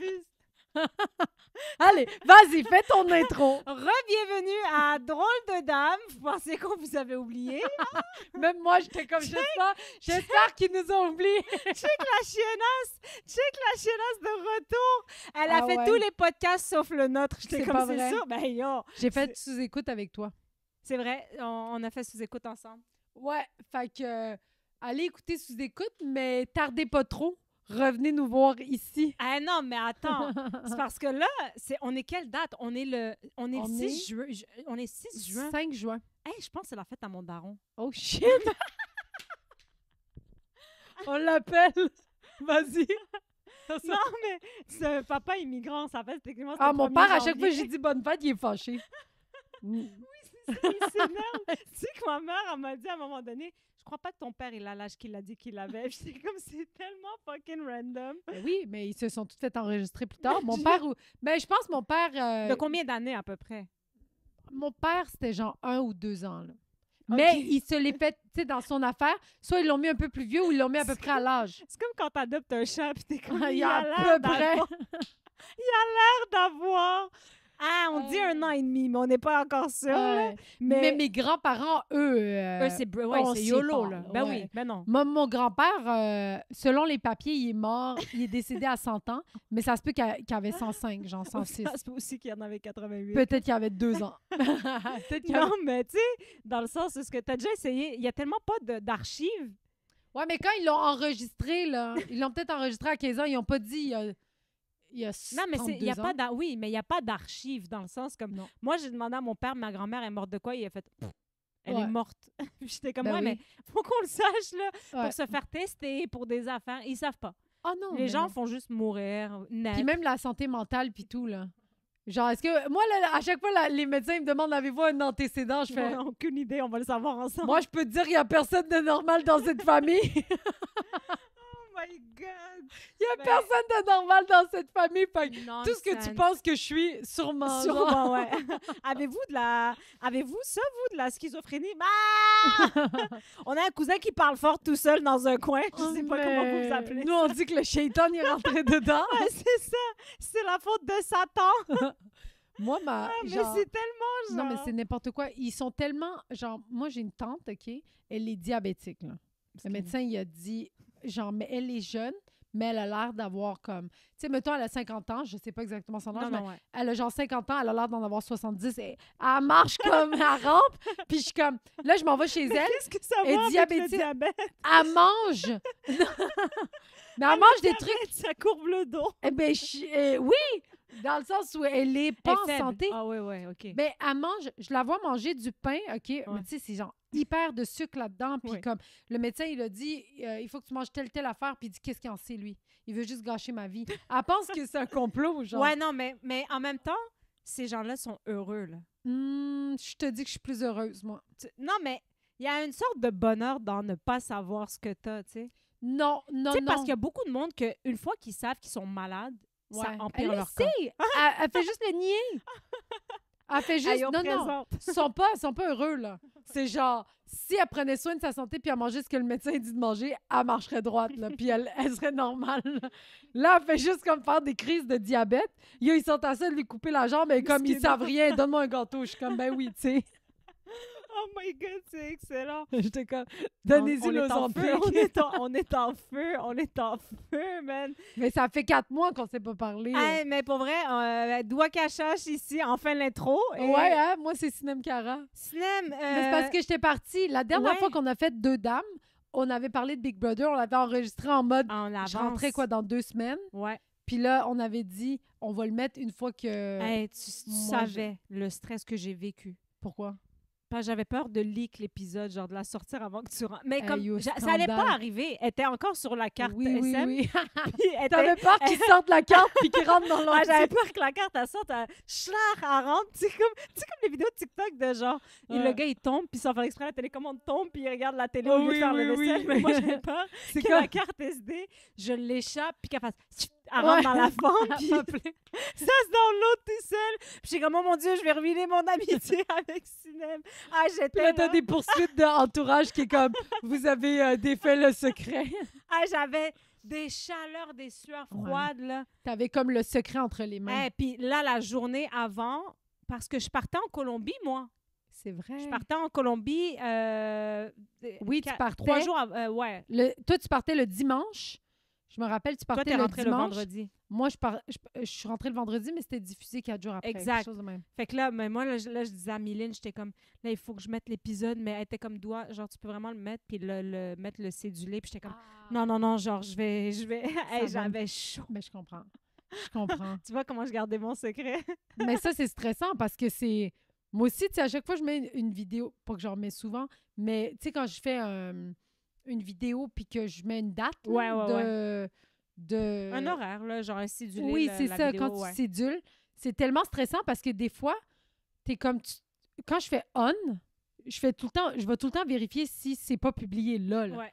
m'abuse. Allez, vas-y, fais ton intro. Re-bienvenue à Drôle de Dame. Vous pensez qu'on vous avait oublié? Même moi, j'étais comme, j'espère qu'ils nous ont oubliés. Check la chiennasse de retour. Elle a fait ouais. tous les podcasts sauf le nôtre. J'étais C'est comme, pas c'est vrai. sûr. Ben yo, J'ai fait sous-écoute avec toi. c'est vrai, on a fait sous-écoute ensemble. Ouais, fait que allez écouter sous-écoute, mais tardez pas trop. Revenez nous voir ici. Ah non, mais attends. C'est parce que là, on est quelle date? On est le 6 juin. On est 6 juin. 5 juin. Hey, je pense que c'est la fête à mon daron. Oh shit! On l'appelle. Vas-y. Non, mais c'est un papa immigrant. Ça fait techniquement. Ah, mon père, à chaque fois que j'ai dit bonne fête, il est fâché. Il s'énerve. Tu sais que ma mère, elle m'a dit à un moment donné, je crois pas que ton père, il a l'âge qu'il a dit qu'il avait. J'étais comme, c'est tellement fucking random. Oui, mais ils se sont tous fait enregistrer plus tard. Mon père, mais je pense que mon père. De combien d'années à peu près? Mon père, c'était genre 1 ou 2 ans. Là. Mais il se les fait, tu sais, dans son affaire. Soit ils l'ont mis un peu plus vieux ou ils l'ont mis à peu près à l'âge. C'est comme quand t'adoptes un chat, puis t'es comme, Il y a à peu près. d'avoir. Ah, on dit 1 an et demi, mais on n'est pas encore sûr. là. Mais mes grands-parents, eux, c'est on c'est sait YOLO. pas, Là. là, Ben ouais. oui, ben non. Mon grand-père, selon les papiers, il est mort, il est décédé à 100 ans, mais ça se peut qu'il avait 105, genre 106. C'est aussi qu'il y en avait 88. Peut-être qu'il avait 2 ans. Peut-être qu'il Non, mais tu sais, dans le sens, c'est ce que tu as déjà essayé, il y a tellement pas d'archives. Ouais, mais quand ils l'ont enregistré, là, ils l'ont peut-être enregistré à 15 ans, ils n'ont pas dit il y a Non, mais il y a 32 pas oui, mais il n'y a pas d'archives dans le sens comme Non. moi j'ai demandé à mon père, ma grand-mère est morte de quoi, il a fait elle Ouais. est morte. J'étais comme Ben ouais, oui. mais faut qu'on le sache là Ouais. pour se faire tester pour des affaires, ils savent pas. Ah non, Les mais gens non. font juste mourir, naître. Puis même la santé mentale, puis tout, là. Genre, est-ce que... Moi, là, à chaque fois, là, les médecins me demandent, avez-vous un antécédent? Je On fais... n'a aucune idée, on va le savoir ensemble. Moi, je peux te dire, il n'y a personne de normal dans cette famille. Oh my God! Il n'y a Ben, personne de normal dans cette famille. Fait que nonsense. tout ce que tu penses que je suis, sûrement. genre. Sûrement, ouais. Avez-vous de la schizophrénie? Ah! On a un cousin qui parle fort tout seul dans un coin. Je sais pas comment vous vous appelez. Nous, on dit que le shaitan est rentré dedans. Ouais, c'est ça. C'est la faute de Satan. Moi, Mais genre... c'est tellement genre... Non, mais c'est n'importe quoi. Ils sont tellement... Genre, moi, j'ai une tante, OK? Elle est diabétique, là. Le médecin, il a dit... Genre, mais elle est jeune, mais elle a l'air d'avoir comme... Tu sais, mettons, elle a 50 ans, je sais pas exactement son âge, mais ouais. elle a genre 50 ans, elle a l'air d'en avoir 70. Et elle marche comme... Elle rampe, puis je suis comme... Là, je m'en vais chez Mais elle. qu'est-ce que ça Elle est va avec le diabétique. diabète? Elle mange... mais elle mange des trucs... Ça courbe le dos. Eh bien, oui! Dans le sens où elle est pas en Elle est faible. santé. Ah oui, oui, OK. Ben, elle mange, je la vois manger du pain, OK? Ouais. Mais tu sais, c'est genre hyper de sucre là-dedans. Puis Oui. comme le médecin, il a dit, il faut que tu manges telle affaire. Puis il dit, qu'est-ce qu'il en sait, lui? Il veut juste gâcher ma vie. Elle pense que c'est un complot, genre. Ouais, non, mais en même temps, ces gens-là sont heureux, là. Je te dis que je suis plus heureuse, moi. Non, mais il y a une sorte de bonheur dans ne pas savoir ce que t'as, tu sais. Non. Tu sais, parce qu'il y a beaucoup de monde qu'une fois qu'ils savent qu'ils sont malades, ça Ouais. empire Elle le leur cas. sait. Elle fait juste le nier. Elle fait juste... Hey, on non. présente. Ils sont pas heureux, là. C'est genre, si elle prenait soin de sa santé puis elle mangeait ce que le médecin dit de manger, elle marcherait droite, là, puis elle serait normale. Là, elle fait juste comme faire des crises de diabète. Ils sont à ça de lui couper la jambe, mais comme ils savent rien, donne-moi un gâteau. Je suis comme, ben oui, tu sais. Oh my God, c'est excellent. J'étais comme, donnez-y On est nos en feu, emplois. on est en feu, man. Mais ça fait 4 mois qu'on s'est pas parlé. Hey, mais pour vrai, doigt cachache ici, enfin l'intro. Et Ouais, hein? Moi, c'est Sinem Cara. Sinem, Mais c'est parce que j'étais partie. La dernière ouais. fois qu'on a fait 2 dames, on avait parlé de Big Brother, on l'avait enregistré en mode, en avance. je rentrais quoi, dans 2 semaines. Ouais. Puis là, on avait dit, on va le mettre une fois que... Hey, tu moi, savais le stress que j'ai vécu. Pourquoi? Parce que j'avais peur de leak l'épisode, genre de la sortir avant que tu rentres. Mais Hey, comme yo, ça allait scandale. pas arriver. Elle était encore sur la carte Oui, SM. oui. Puis elle était- T'avais peur qu'ils sortent la carte puis qu'ils rentrent dans Ah, j'avais l'autre. peur que la carte, elle sorte, elle rentre. Tu sais, comme les vidéos TikTok de genre, et Ouais. le gars, il tombe, puis sans faire exprès, la télécommande tombe, puis il regarde la télé Oh au lieu oui, de faire le oui, vaisselle. oui. Mais moi, j'avais peur C'est que comme... la carte SD, je l'échappe, puis qu'elle fasse... Elle Ouais. rentre dans la forme, puis Pas plein. ça se download tout seul. Puis j'ai comme, oh mon Dieu, je vais ruiner mon amitié avec Sinem. Ah, Puis j'étais là, t'as là. des poursuites d'entourage qui est comme, vous avez défait le secret. Ah, j'avais... des chaleurs, des sueurs Ouais. froides, là. T'avais comme le secret entre les mains. Puis là, la journée avant, parce que je partais en Colombie, moi. C'est vrai. Je partais en Colombie. Oui, tu partais. 3 jours ouais. Toi, tu partais le dimanche. Je me rappelle, tu Toi, partais t'es le rentré dimanche. le vendredi. Moi, je suis rentrée le vendredi, mais c'était diffusé 4 jours après. Exact. Quelque chose de même. Fait que là, mais moi, là, je disais à Mylène, j'étais comme, là, il faut que je mette l'épisode, mais elle était comme, genre, tu peux vraiment le mettre, puis mettre le cédulé, puis j'étais comme, non, genre, je vais. Hey, j'avais chaud. Mais je comprends. Je comprends. Tu vois comment je gardais mon secret? Mais ça, c'est stressant parce que c'est... Moi aussi, tu sais, à chaque fois, je mets une vidéo, pas que j'en remets souvent, mais tu sais, quand je fais une vidéo puis que je mets une date là, de... Un horaire, là, genre un cédulé. Oui, c'est la ça, vidéo, quand tu cédules. C'est tellement stressant parce que des fois, t'es comme... Quand je fais on, je vais tout le temps vérifier si c'est pas publié là. Ouais.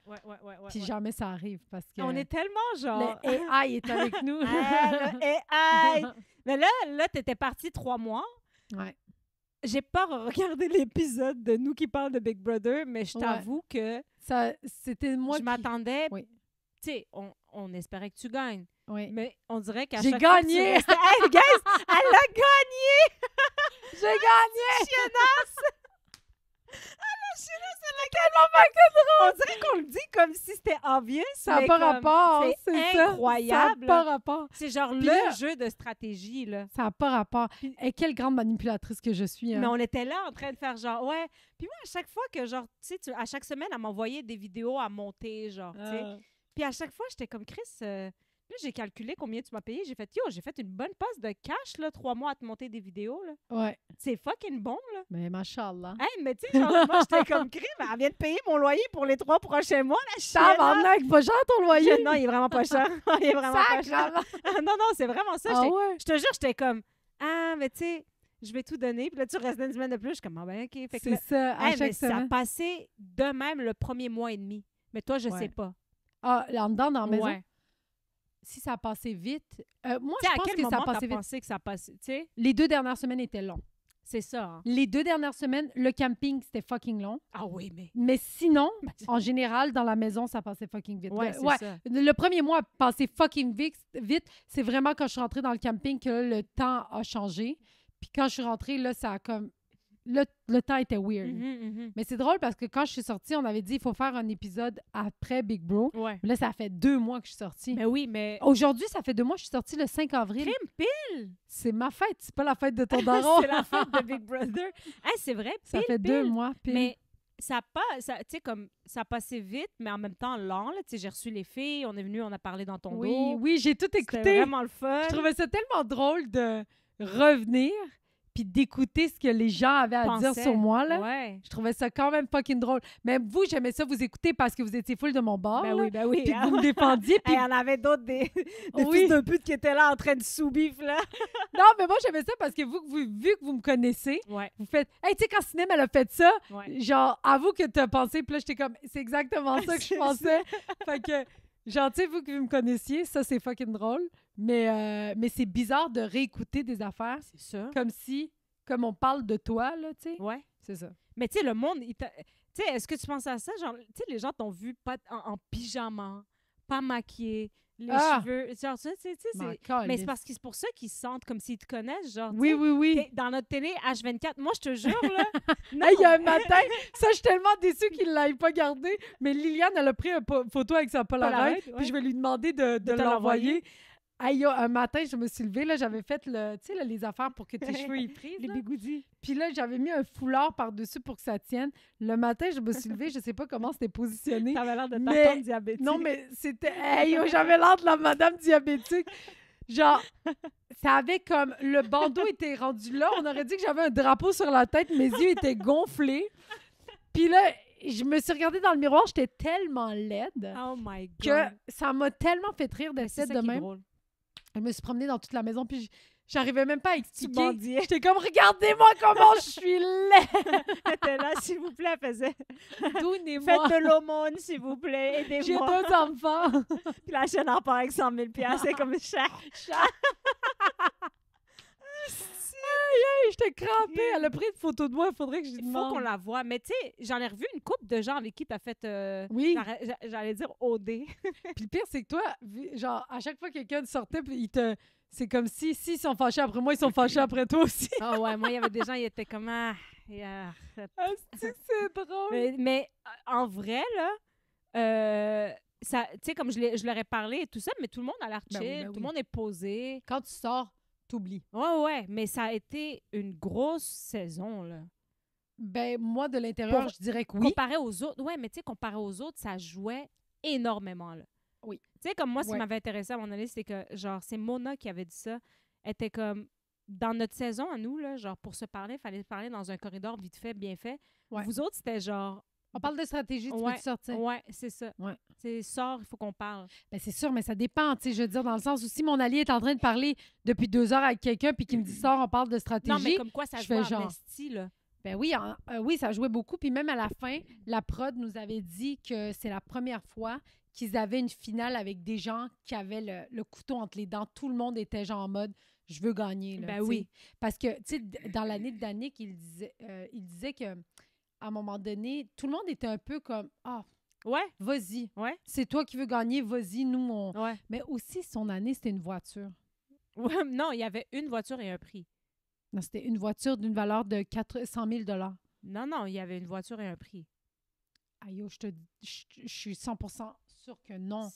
Puis jamais ça arrive parce que... On est tellement genre... Le AI est avec nous. Le AI! Mais là, t'étais parti 3 mois. Ouais. J'ai pas regardé l'épisode de Nous qui parle de Big Brother, mais je t'avoue que C'était moi je m'attendais... Oui. Tu sais, on espérait que tu gagnes. Oui. Mais on dirait qu'à J'ai chaque gagné! fois que tu restais... Hey, guys! Elle a gagné! J'ai gagné! Chienasse! On dirait qu'on le dit comme si c'était obvious. Ça n'a mais pas comme, rapport, c'est ça. incroyable. Ça n'a pas rapport. C'est genre Puis le là- jeu de stratégie, là. Ça n'a pas rapport. Et quelle grande manipulatrice que je suis. Hein. Mais on était là en train de faire genre, ouais. Puis moi, à chaque fois que, genre, tu sais, à chaque semaine, elle m'envoyait des vidéos à monter, genre, tu sais. Puis à chaque fois, j'étais comme, Chris, là, j'ai calculé combien tu m'as payé. J'ai fait, j'ai fait une bonne passe de cash, là, 3 mois à te monter des vidéos, là. Ouais. C'est fucking bon, là. Mais machallah. Hey, mais tu sais, genre, moi, j'étais comme, Chris, elle vient de payer mon loyer pour les 3 prochains mois, la chienne. Tabarnak, pas cher ton loyer. Non, il est vraiment pas cher. Il est vraiment pas cher. Sacrement. Non, c'est vraiment ça. Ah ouais? Je te jure, j'étais comme, mais tu sais, je vais tout donner. Puis là, tu restes une semaine de plus. Je suis comme, ben, OK. Fait que C'est là, ça, à mais chaque ça a semaine. passé de même le premier mois et demi. Mais toi, je Ouais. sais pas. Ah, là, en dedans, dans la maison, Ouais. si ça a passé vite... moi, Tu sais, je à pense quel que ça a moment passé t'as vite. pensé que ça a passé? Tu sais, Les 2 dernières semaines étaient longs. c'est ça. Hein. Les 2 dernières semaines, le camping, c'était fucking long. Ah oui, mais... Mais sinon, en général, dans la maison, ça passait fucking vite. Ouais, c'est ça. Le premier mois a passé fucking vite. C'est vraiment quand je suis rentrée dans le camping que là, le temps a changé. Puis quand je suis rentrée, là, ça a comme... Le temps était weird. Mhm. Mais c'est drôle parce que quand je suis sortie, on avait dit il faut faire un épisode après Big Bro. Ouais. Mais là, ça fait 2 mois que je suis sortie. Mais oui, mais... Aujourd'hui, ça fait 2 mois que je suis sortie le 5 avril. Crime pile! C'est ma fête, c'est pas la fête de ton daron. C'est la fête de Big Brother. Hey, c'est vrai, pile, Ça fait 2 pile. mois. Pile. Mais ça a pas... Tu sais, comme, ça a passé vite, mais en même temps lent. Là. Tu sais, j'ai reçu les filles, on est venu, on a parlé dans ton dos. Oui, j'ai tout C'était écouté. vraiment le fun. Je trouvais ça tellement drôle de revenir puis d'écouter ce que les gens avaient à dire Pensais. sur moi. Là. Ouais. Je trouvais ça quand même fucking drôle. Mais vous, j'aimais ça vous écouter parce que vous étiez full de mon bord. Ben là. oui, ben oui. Puis que vous me défendiez. Puis... Il y en avait d'autres, des Oui. fils de pute qui étaient là en train de sous-bif, là. Non, mais moi, j'aimais ça parce que vu que vous me connaissez, Ouais, vous faites « Hey, tu sais, quand Cinéma, elle a fait ça, ouais. genre, avoue que t'as pensé. » Puis là, j'étais comme « C'est exactement ça que je C'est pensais. » Fait que, genre, tu sais, vous que vous me connaissiez, ça, c'est fucking drôle. Mais c'est bizarre de réécouter des affaires C'est ça. comme on parle de toi, là, tu sais. Ouais. C'est ça. Mais tu sais, le monde, tu sais, est-ce que tu penses à ça? Genre, tu sais, les gens t'ont vu pas en pyjama, pas maquillé, les cheveux. Genre, ça, tu sais, mais c'est parce que c'est pour ça qu'ils se sentent comme s'ils te connaissent. Genre, Oui, tu sais, oui, oui. dans notre télé H24, moi, je te jure, là. non, Hey, il y a un matin, ça, je suis tellement déçue qu'il ne l'ait pas gardé, mais Liliane, elle a pris une photo avec sa Polaroid, Polaroid, puis ouais. je vais lui demander de te l'envoyer. Hey, un matin, je me suis levée, là, j'avais fait tu sais, là, les affaires pour que tes cheveux y prisent. les là. bigoudis. Puis là, j'avais mis un foulard par-dessus pour que ça tienne. Le matin, je me suis levée, je sais pas comment c'était positionné. T'avais l'air de ta Mais- tante diabétique. Non, mais c'était... Hey, yo, j'avais l'air de la madame diabétique. Genre, ça avait comme... Le bandeau était rendu là. On aurait dit que j'avais un drapeau sur la tête. Mes yeux étaient gonflés. Puis là, je me suis regardée dans le miroir. J'étais tellement laide Oh my God. que ça m'a tellement fait rire Mais d'être c'est de ça qui est même. drôle. Je me suis promenée dans toute la maison. Puis j'arrivais même pas à Tu expliquer. mendiais. J'étais comme, regardez-moi comment je suis laide. Elle était là, s'il vous plaît, elle faisait. Donnez-moi. Faites de l'aumône, s'il vous plaît, J'ai aidez-moi. 2 enfants. Puis la chaîne en repart avec 100 000 $. C'est comme chaque. j'étais crampée. Elle a pris une photo de moi. Il faudrait que je lui Il faut demande. qu'on la voie. Mais tu sais, j'en ai revu une couple de gens avec qui t'as fait... Oui. J'allais dire OD. Puis le pire, c'est que toi, genre, à chaque fois que quelqu'un sortait, puis c'est comme si ils sont fâchés après moi, ils sont fâchés après toi aussi. Ah ouais, moi, il y avait des gens, ils étaient comme... C'est drôle. Mais en vrai, là... tu sais, comme je leur ai parlé et tout ça, mais tout le monde a l'air chill, Ben oui, ben tout oui. le monde est posé. Quand tu sors, t'oublies. Ouais, mais ça a été une grosse saison, là. Ben, moi, de l'intérieur, Pour- je dirais que oui. Comparé aux autres, ouais, mais tu sais, comparé aux autres, ça jouait énormément, là. Oui. Tu sais, comme moi, ce qui Ouais. m'avait intéressé à mon avis, c'est que, genre, c'est Mona qui avait dit ça. Elle était comme, dans notre saison à nous, là, genre, pour se parler, il fallait parler dans un corridor vite fait, bien fait. Ouais. Vous autres, c'était genre, On parle de stratégie, tu Ouais. veux sortir. ouais, c'est ça. Ouais. C'est sort, il faut qu'on parle. Ben, c'est sûr, mais ça dépend, tu sais, je veux dire, dans le sens où si mon allié est en train de parler depuis 2 heures avec quelqu'un puis qu'il me dit sors, on parle de stratégie. Non, mais comme quoi, ça je joue fais en genre. esti, là. Ben oui, oui, ça jouait beaucoup. Puis même à la fin, la prod nous avait dit que c'est la première fois qu'ils avaient une finale avec des gens qui avaient le couteau entre les dents. Tout le monde était genre en mode je veux gagner. Là, Ben tu sais. oui. Parce que, tu sais, dans l'année de Danick, il disait que à un moment donné, tout le monde était un peu comme ah, Ouais, vas-y, ouais, c'est toi qui veux gagner, vas-y, nous, on. ouais. Mais aussi, son année, c'était une voiture. Ouais, non, il y avait une voiture et un prix. Non, c'était une voiture d'une valeur de 400 000 $. Non, il y avait une voiture et un prix. Aïe, je suis 100% sûre que non.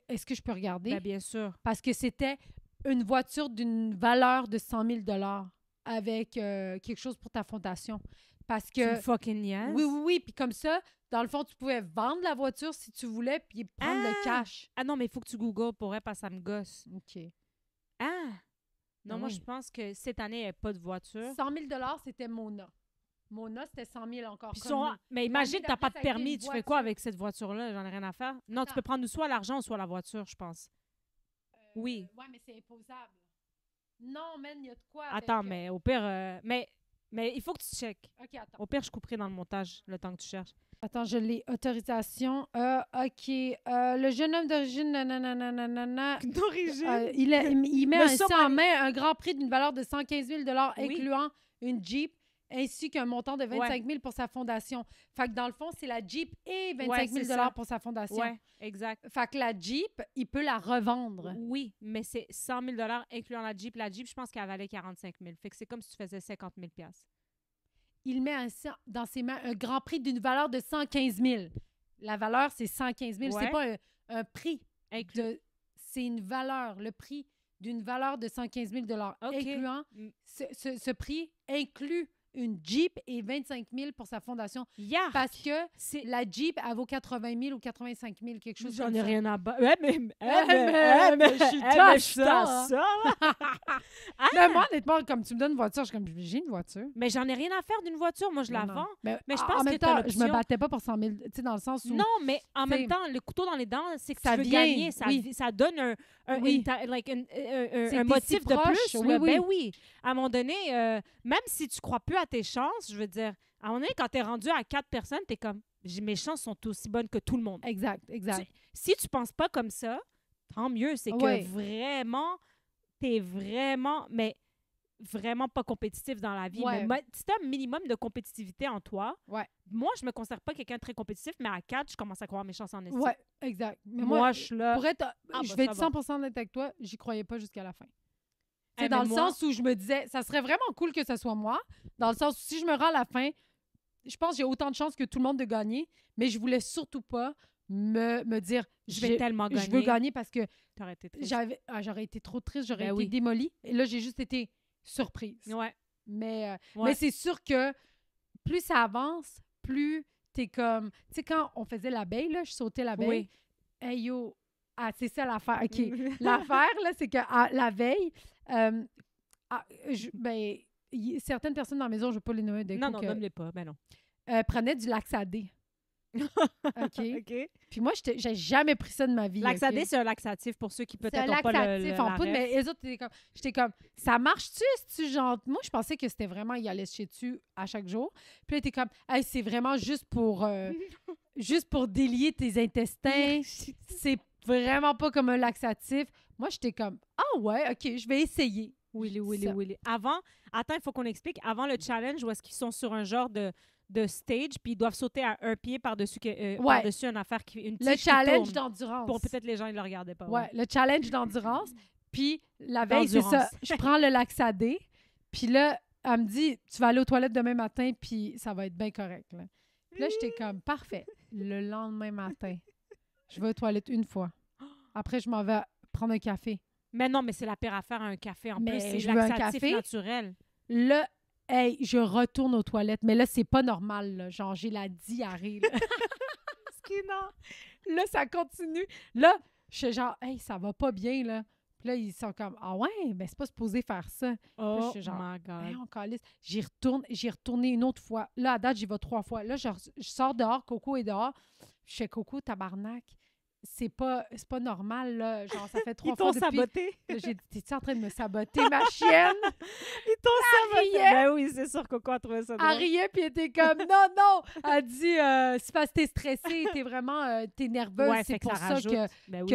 Est-ce que je peux regarder? Ben, bien sûr. Parce que c'était une voiture d'une valeur de 100 000 $ avec quelque chose pour ta fondation. Parce Tu me que... fucking niaises? Oui. Puis comme ça, dans le fond, tu pouvais vendre la voiture si tu voulais puis prendre le cash. Ah non, mais il faut que tu googles pour elle parce que ça me gosse. OK. Ah! Non, Ah moi, oui. je pense que cette année, il n'y a pas de voiture. 100 000 $, c'était Mona. Mona, c'était 100 000 encore. Puis comme son- nous. Mais imagine, L'année tu n'as pas de d'après, ça a été permis. une Tu fais quoi voiture. avec cette voiture-là? J'en ai rien à faire. Non, tu Attends. peux prendre soit l'argent ou soit la voiture, je pense. Oui. Ouais, mais c'est imposable. Non, man, il y a de quoi avec, Attends, mais au pire... mais il faut que tu checkes. OK, attends. Au pire, je couperai dans le montage le temps que tu cherches. Attends, je l'ai. Autorisation. OK. Le jeune homme d'origine, nanana, D'origine? il met Le ainsi en Somali. main un grand prix d'une valeur de 115 000 $ Oui. incluant une Jeep ainsi qu'un montant de 25 000 pour sa fondation. Fait que dans le fond, c'est la Jeep et 25 000 c'est ça. pour sa fondation. Ouais, exact. Fait que la Jeep, il peut la revendre. Oui, mais c'est 100 000 incluant la Jeep. La Jeep, je pense qu'elle valait 45 000. Fait que c'est comme si tu faisais 50 000 Il met ainsi dans ses mains un grand prix d'une valeur de 115 000. La valeur, c'est 115 000. Ouais. C'est pas un prix. Inclus. C'est une valeur, le prix d'une valeur de 115 000 $ OK. incluant Mm. ce prix inclut une Jeep et 25 000 pour sa fondation Yeah! parce que C'est... la Jeep elle vaut 80 000 ou 85 000 quelque chose J'en comme ai ça. rien à battre. mais je suis je suis à à ça. là. Mais moi honnêtement comme tu me donnes une voiture je suis comme j'ai une voiture. Mais j'en ai rien à faire d'une voiture. Moi, je la Non, vends. non. Mais Mais je en pense même que t'as temps je me l'option. battais pas pour 100 000 tu sais dans le sens où Non, mais en T'sais, même temps, le couteau dans les dents, c'est que ça tu veux vient, gagner. oui. Ça donne un Oui. un t'es motif si de proche, plus. oui, là. oui. Ben oui. À un moment donné, même si tu crois plus à tes chances, je veux dire, à un moment donné, quand tu es rendu à 4 personnes, tu es comme, mes chances sont aussi bonnes que tout le monde. exact. Si tu penses pas comme ça, tant mieux. C'est Ouais. que vraiment, t'es vraiment, mais vraiment pas compétitif dans la vie. Ouais. Mais si t'as un minimum de compétitivité en toi, Ouais. moi, je me considère pas quelqu'un de très compétitif, mais à 4, je commence à croire mes chances en estime. Ouais, exact. Mais Moi, je suis là. pour être, Ah, je bah, vais ça être va. 100% honnête avec toi, j'y croyais pas jusqu'à la fin. Tu sais, Eh, dans mais le moi- sens où je me disais, ça serait vraiment cool que ce soit moi. Dans le sens où si je me rends à la fin, je pense que j'ai autant de chances que tout le monde de gagner, mais je voulais surtout pas me dire, Je vais tellement gagner. je veux gagner parce que T'aurais été triste. j'aurais été trop triste, j'aurais Ben été oui. démolie. Et là, j'ai juste été surprise. Ouais. Mais, Ouais. mais c'est sûr que plus ça avance, plus t'es comme... Tu sais, quand on faisait l'abeille, là, je sautais l'abeille. Oui. Hey yo, c'est ça l'affaire. OK. L'affaire, là, c'est que la veille, certaines personnes dans la maison, je ne vais pas les nommer d'un Non, coup, non, que, nomme-les pas. Ben non. prenaient du Laxadé. OK. OK. Puis moi, j'ai jamais pris ça de ma vie. Laxadé, OK? c'est un laxatif pour ceux qui C'est un peut-être n'ont pas le laxatif en la poudre, ref. mais les autres, j'étais comme, ça marche-tu? C'est-tu genre... Moi, je pensais que c'était vraiment, il allait se chier dessus à chaque jour. Puis là, t'es comme, hey, c'est vraiment juste pour délier tes intestins. C'est vraiment pas comme un laxatif. Moi, j'étais comme, ah ouais, OK, je vais essayer. Ça. Willy. Avant, attends, il faut qu'on explique. Avant le challenge, où est-ce qu'ils sont sur un genre de stage, puis ils doivent sauter à un pied par-dessus par-dessus une affaire, une Le tige qui challenge tourne. d'endurance. Pour peut-être les gens, ils le regardaient pas. Ouais, le challenge d'endurance. Puis la veille, c'est ça. D'endurance. Je prends le Laxadé. Puis là, elle me dit, tu vas aller aux toilettes demain matin, puis ça va être bien correct. Là. Puis là, j'étais comme, parfait. Le lendemain matin, je vais aux toilettes une fois. Après, je m'en vais prendre un café. Mais non, mais c'est la pire affaire à un café. En Mais plus, c'est je veux un laxatif café. naturel. Là, hey, je retourne aux toilettes. Mais là, c'est pas normal. Là. Genre, j'ai la diarrhée. Là. Là, ça continue. Là, je suis genre, hey, ça va pas bien, là. Puis là, ils sont comme, ah ouais, ben c'est pas supposé faire ça. Oh je suis genre, my God. Hey, on calisse. J'y retourné une autre fois. Là, à date, j'y vais 3 fois. Là, je sors dehors, Coco est dehors. Je fais Coco, tabarnak. C'est pas normal, là. Genre, ça fait 3 Ils fois t'ont depuis... saboté. Là, j'ai dit, t'es-tu en train de me saboter, ma chienne? Ils t'ont saboté. riait. Ben oui, c'est sûr, Coco a trouvé ça drôle. Elle riait, puis elle était comme, non. Elle dit, c'est parce que t'es stressée, t'es vraiment, t'es nerveuse. Ouais, c'est fait que pour ça ça rajoute. Ben oui.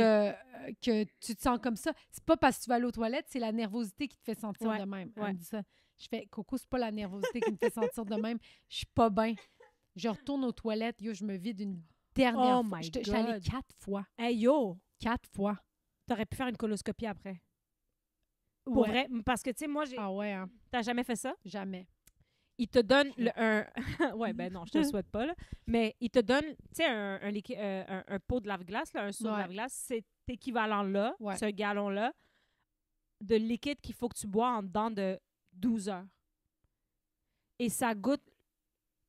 que tu te sens comme ça. C'est pas parce que tu vas aller aux toilettes, c'est la nervosité qui te fait sentir Ouais, de même. ouais. Elle me dit ça. Je fais, Coco, c'est pas la nervosité qui me fait sentir de même. Je suis pas bien. Je retourne aux toilettes, yo, je me vide une dernière Oh fois. my Je suis allée God. 4 fois. Hey, yo, 4 fois. t'aurais pu faire une coloscopie après. Pour Ouais. vrai. Parce que, tu sais, moi, Ah ouais, hein? t'as jamais fait ça? Jamais. Il te donne un... ouais, ben non, je te le souhaite pas, là. Mais il te donne, tu sais, un pot de lave-glace, là, un seau de Ouais. lave-glace. C'est équivalent-là, Ouais. ce gallon-là, de liquide qu'il faut que tu bois en dedans de 12 heures. Et ça goûte...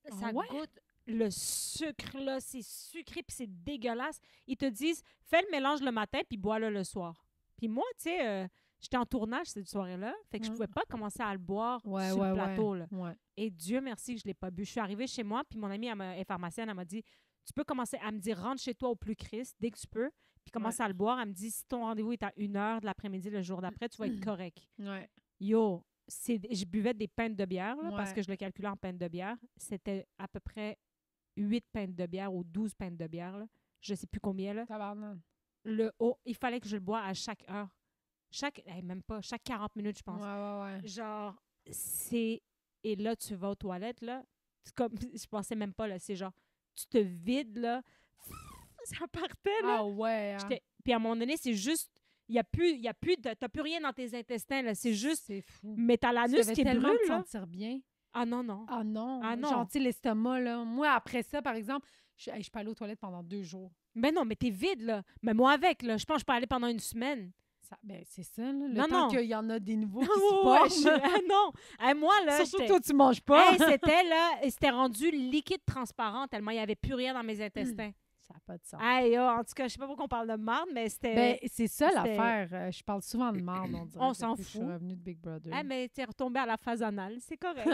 Ça ouais? goûte le sucre, là. C'est sucré, puis c'est dégueulasse. Ils te disent, fais le mélange le matin, puis bois-le le soir. Puis moi, tu sais... j'étais en tournage cette soirée-là, fait que je pouvais pas commencer à le boire sur le plateau. Là. Ouais. Et Dieu merci que je l'ai pas bu. Je suis arrivée chez moi, puis mon amie elle est pharmacienne, elle m'a dit, tu peux commencer à me dire, rentre chez toi au plus Christ dès que tu peux, puis commence à le boire. Elle me dit, si ton rendez-vous est à 1h de l'après-midi le jour d'après, tu vas être correct. Ouais. Yo, je buvais des pintes de bière, là, parce Ouais. que je le calculais en pintes de bière. C'était à peu près 8 pintes de bière ou 12 pintes de bière. Là. Je sais plus combien. Là. Tabarnak. Il fallait que je le bois à chaque heure. Chaque 40 minutes, je pense. Ouais. Genre, c'est... Et là, tu vas aux toilettes, là. C'est comme... Je pensais même pas, là. C'est genre, tu te vides, là. Ça partait, là. Ah ouais, hein? Puis à un moment donné, c'est juste... T'as plus rien dans tes intestins, là. C'est juste... C'est fou. Mais t'as Tu l'anus devais qui tellement brûle, te là. sentir bien. Ah non, non. Ah non. Ah non. Genre, tu sais, l'estomac, là. Moi, après ça, par exemple, je suis pas allée aux toilettes pendant 2 jours. Mais non, mais t'es vide, là. Mais moi, avec, là. Je pense que je peux aller pendant une semaine. Ben, c'est ça, là. Le Non, temps non. qu'il y en a des nouveaux qui Oh, se pochent. ah non. Hey, moi, là, Surtout j'étais- toi, tu manges pas. Hey, c'était rendu liquide transparent tellement il n'y avait plus rien dans mes intestins. Ça n'a pas de sens. Hey, en tout cas, je sais pas pourquoi on parle de marde, mais c'était... Ben, c'est ça c'était- l'affaire. Je parle souvent de marde, on dirait. On s'en depuis que Je suis fout. revenue de Big Brother. mais t'es retombé à la phase anale, c'est correct.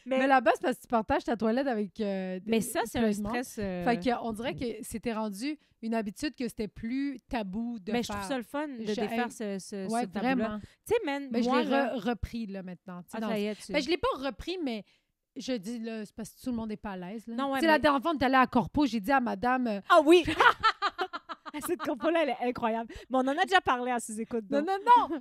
mais là-bas, c'est parce que tu partages ta toilette avec. Mais ça, c'est un plein de monde. stress... Fait qu'on dirait que c'était rendu une habitude que c'était plus tabou de mais faire. je trouve ça le fun de Je- défaire ce Ouais, tabou-là. vraiment. Tu sais, man, Mais moi, je l'ai là... repris, là, maintenant. Tu sais, Ah, dans ça le- y est, tu... Ben, je l'ai pas repris, mais je dis, là, c'est parce que tout le monde n'est pas à l'aise. Là. Non, ouais, Tu sais, la mais- dernière fois, on est allé à Corpo, j'ai dit à madame... Ah oui! Cette compo-là, elle est incroyable. Mais on en a déjà parlé à sous-écoute. non,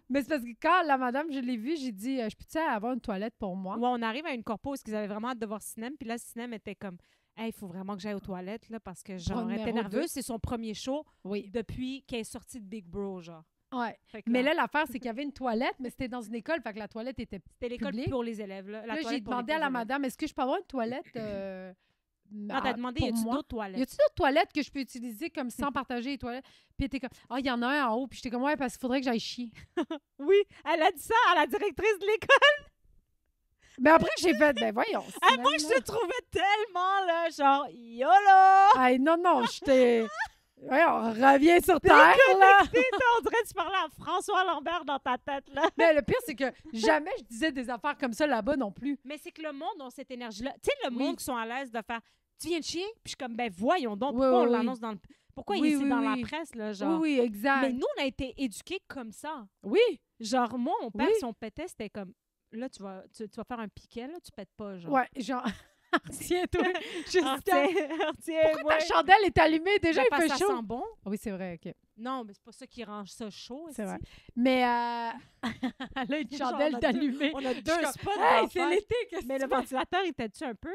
mais c'est parce que quand la madame, je l'ai vue, j'ai dit, je peux-tu avoir une toilette pour moi? Ouais, on arrive à une corpo où ils avaient vraiment hâte de voir Cinem. Puis là, Cinem était comme, hey, il faut vraiment que j'aille aux toilettes, là, parce que genre, elle était numéro nerveuse. deux. C'est son premier show Oui. depuis qu'elle est sortie de Big Bro, genre. Ouais. Fait que Mais là, l'affaire, c'est qu'il y avait une toilette, mais c'était dans une école, fait que la toilette était... c'était l'école public. pour les élèves. Là, Là, j'ai toilette pour demandé les à la élèves. madame, est-ce que je peux avoir une toilette Ah, t'as demandé, y pour a-tu moi? d'autres Y toilettes? a-tu d'autres toilettes que je peux utiliser comme sans partager les toilettes? Puis elle était comme, il y en a un en haut. Puis j'étais comme, ouais, parce qu'il faudrait que j'aille chier. Oui, elle a dit ça à la directrice de l'école. Mais après, j'ai fait, ben voyons. Ah, moi, je te trouvais tellement, là, genre, YOLO! Hey, non, j'étais... Voyons, reviens sur terre, là! On dirait que tu parlais à François Lambert dans ta tête, là. Mais le pire, c'est que jamais je disais des affaires comme ça là-bas non plus. Mais c'est que le monde a cette énergie-là. Tu sais, le Oui. monde qui sont à l'aise de faire « Tu viens de chier? » Puis je suis comme « Ben voyons donc, Oui, pourquoi on oui, l'annonce dans le... Pourquoi Oui, c'est oui, dans oui. la presse, là, genre? Oui, exact. Mais nous, on a été éduqués comme ça. Oui, Genre, moi, mon père, Oui. si on pétait, c'était comme « Là, tu vas faire un piquet, là, tu pètes pas, genre. » ouais, genre... Tiens-toi, Ah, tiens. tiens, Pourquoi ta chandelle est allumée? Déjà, il fait ça chaud. sent bon. Oui, c'est vrai, OK. Non, mais c'est pas ça qui rend ça chaud. C'est esti. vrai. Mais Elle a une Genre, chandelle d'allumée. On a deux comme, spots Hey, d'en c'est faire. l'été, qu'est-ce Mais que le tu fais? ventilateur, était-tu un peu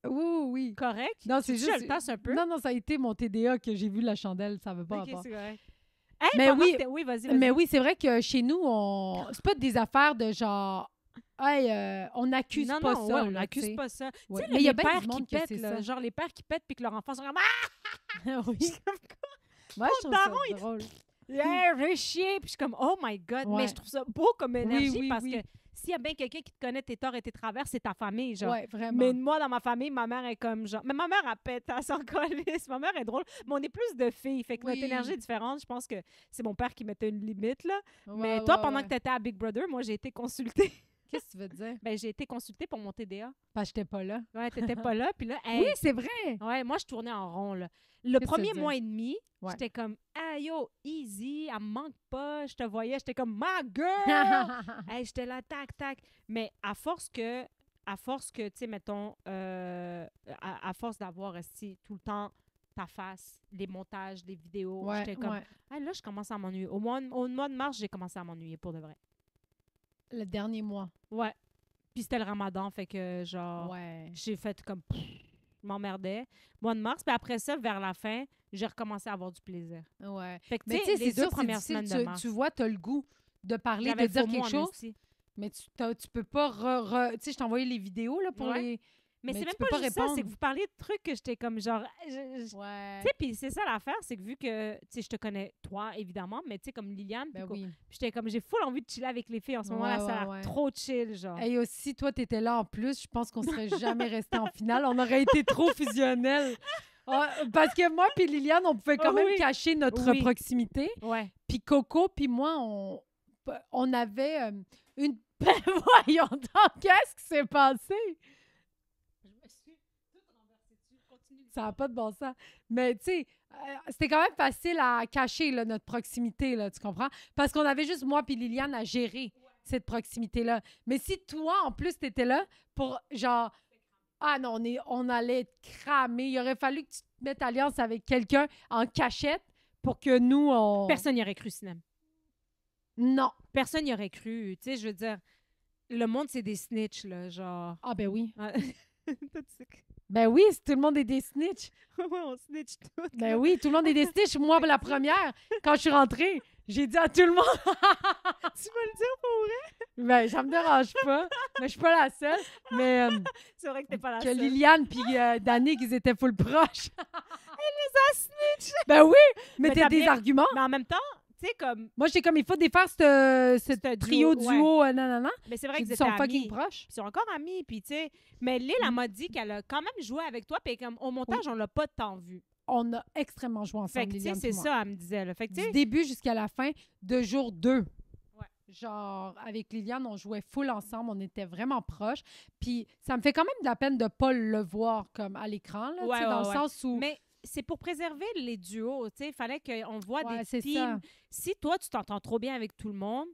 Oui, oui. correct? Non, c'est Tu juste... le tasses un peu? Non, non, ça a été mon TDA que j'ai vu la chandelle, ça veut pas OK, rapport. c'est correct. Hey, Mais pendant oui, que oui, vas-y. Mais oui, c'est vrai que chez nous, on... c'est pas des affaires de genre... Hey, on n'accuse non, pas non, ça. ouais, on là, n'accuse tu sais. pas ça. Ouais. Tu sais, Mais il y a les bien pères du qui monde que pètent, c'est là, ça. genre les pères qui pètent puis que leur enfant sont comme oui. Je suis comme, Moi, je trouve daron, ça drôle. yeah, fais chier. Puis je suis comme, oh my God. Ouais. Mais je trouve ça beau comme énergie oui, parce oui. que s'il y a bien quelqu'un qui te connaît tes torts et tes travers, c'est ta famille, genre. Ouais, vraiment. Mais moi, dans ma famille, ma mère est comme genre. Mais ma mère, elle pète, elle s'en calisse. Ma mère est drôle. Mais on est plus de filles. Fait que Oui. notre énergie est différente. Je pense que c'est mon père qui mettait une limite, là. Ouais, Mais toi, ouais, pendant ouais. que tu étais à Big Brother, moi, j'ai été consultée. Qu'est-ce que tu veux dire? Ben, j'ai été consultée pour mon TDA. Parce que j'étais pas là. Ouais, t'étais pas là. Puis là, hey, Oui, c'est vrai. ouais, moi, je tournais en rond, là. Le Qu'est-ce que premier tu veux mois et demi, Ouais. j'étais comme, hey, yo, easy, elle me manque pas. Je te voyais, j'étais comme, my girl! Hey, j'étais là, tac, tac. Mais à force que, tu sais, mettons, à force d'avoir aussi tout le temps ta face, les montages, les vidéos, Ouais, j'étais comme, ouais. hey, là, je commence à m'ennuyer. Au mois de mars, j'ai commencé à m'ennuyer pour de vrai. Le dernier mois. Ouais. Puis c'était le ramadan, fait que, genre, Ouais. j'ai fait comme, je m'emmerdais. Mois de mars, puis après ça, vers la fin, j'ai recommencé à avoir du plaisir. Ouais. Fait que, Mais tu tu sais, sais, les c'est deux sûr, c'est premières difficile. semaines de mars. Tu vois, t'as le goût de parler, J'avais de dire le FOMO quelque en chose, esti. mais tu peux pas... Tu sais, je t'ai envoyé les vidéos là, pour Ouais. les... Mais Mais c'est tu même peux pas pas juste ça, répondre. c'est que vous parliez de trucs que j'étais comme genre... Ouais. Tu sais, puis c'est ça l'affaire, c'est que vu que, tu sais, je te connais, toi, évidemment, mais tu sais, comme Liliane, Ben puis oui. j'étais comme, j'ai full envie de chiller avec les filles en ce moment-là, Ouais, ça a l'air ouais, ouais. trop chill, genre. Et aussi, toi, t'étais là en plus. Je pense qu'on serait jamais resté en finale. On aurait été trop fusionnels. Ah, parce que moi puis Liliane, on pouvait quand Oh même oui. cacher notre Oui. proximité. Ouais. Puis Coco puis moi, on avait une... Voyons donc, qu'est-ce qui s'est passé? Je me suis toute renversée dessus. Continue. Ça n'a pas de bon sens. Mais tu sais, c'était quand même facile à cacher là, notre proximité, là, tu comprends? Parce qu'on avait juste moi puis Liliane à gérer cette proximité-là. Mais si toi, en plus, t'étais là pour genre... Ah non, on allait être cramés. Il aurait fallu que tu te mettes alliance avec quelqu'un en cachette pour que nous, on... Personne n'y aurait cru, Sinem. Non. Personne n'y aurait cru. Tu sais, je veux dire, le monde, c'est des snitch, là, genre... Ah ben oui. Ouais. Toi, tu sais que- Ben oui, tout le monde est des snitch. ouais, on snitch tout. Ben oui, tout le monde est des snitch. Moi, la première, quand je suis rentrée, j'ai dit à tout le monde... Tu vas le dire pour vrai? Ben, ça me dérange pas. Mais je suis pas la seule. Mais C'est vrai que t'es pas la que seule. Liliane puis Danick, ils étaient full proches. Elle les a snitch! Ben oui, mais Mais t'as t'as des bien- arguments. Mais en même temps, tu sais, comme... Moi, j'étais comme, il faut défaire ce Ce trio duo, duo, nanana. Mais c'est vrai J'ai qu'ils dit, étaient sont amis. fucking proches. Ils sont encore amis, puis tu sais... Mais Lille, elle m'a dit qu'elle a quand même joué avec toi, puis comme au montage, on l'a pas tant vu. On a extrêmement joué Fait ensemble, que, tu sais, Liliane c'est puis moi. ça, elle me disait, là. Fait que, tu Du sais... début jusqu'à la fin de jour 2. Ouais. Genre, avec Liliane, on jouait full ensemble, on était vraiment proches. Puis ça me fait quand même de la peine de pas le voir comme à l'écran, là, tu Ouais, sais, dans ouais, le sens où... Mais c'est pour préserver les duos, tu sais. Il fallait qu'on voit Ouais, des c'est teams. ça. Si toi, tu t'entends trop bien avec tout le monde,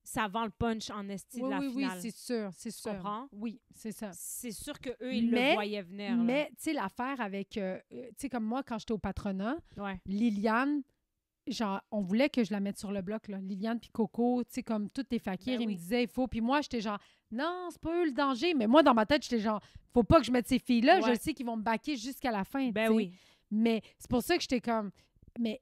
ça vend le punch en esti de Oui, la oui, finale. c'est sûr, c'est sûr. comprends? Oui, c'est ça. C'est sûr qu'eux, ils Mais- le voyaient venir. là. Mais, tu sais, l'affaire avec... tu sais, comme moi, quand j'étais au patronat, Ouais. Liliane, genre, on voulait que je la mette sur le bloc, là. Liliane puis Coco, tu sais, comme toutes les fakirs, Ben ils oui. me disaient, il faut. Puis moi, j'étais genre, non, c'est pas eux le danger. Mais moi, dans ma tête, j'étais genre, faut pas que je mette ces filles-là. Ouais. Je sais qu'ils vont me baquer jusqu'à la fin. Ben tu sais. oui. Mais c'est pour ça que j'étais comme, mais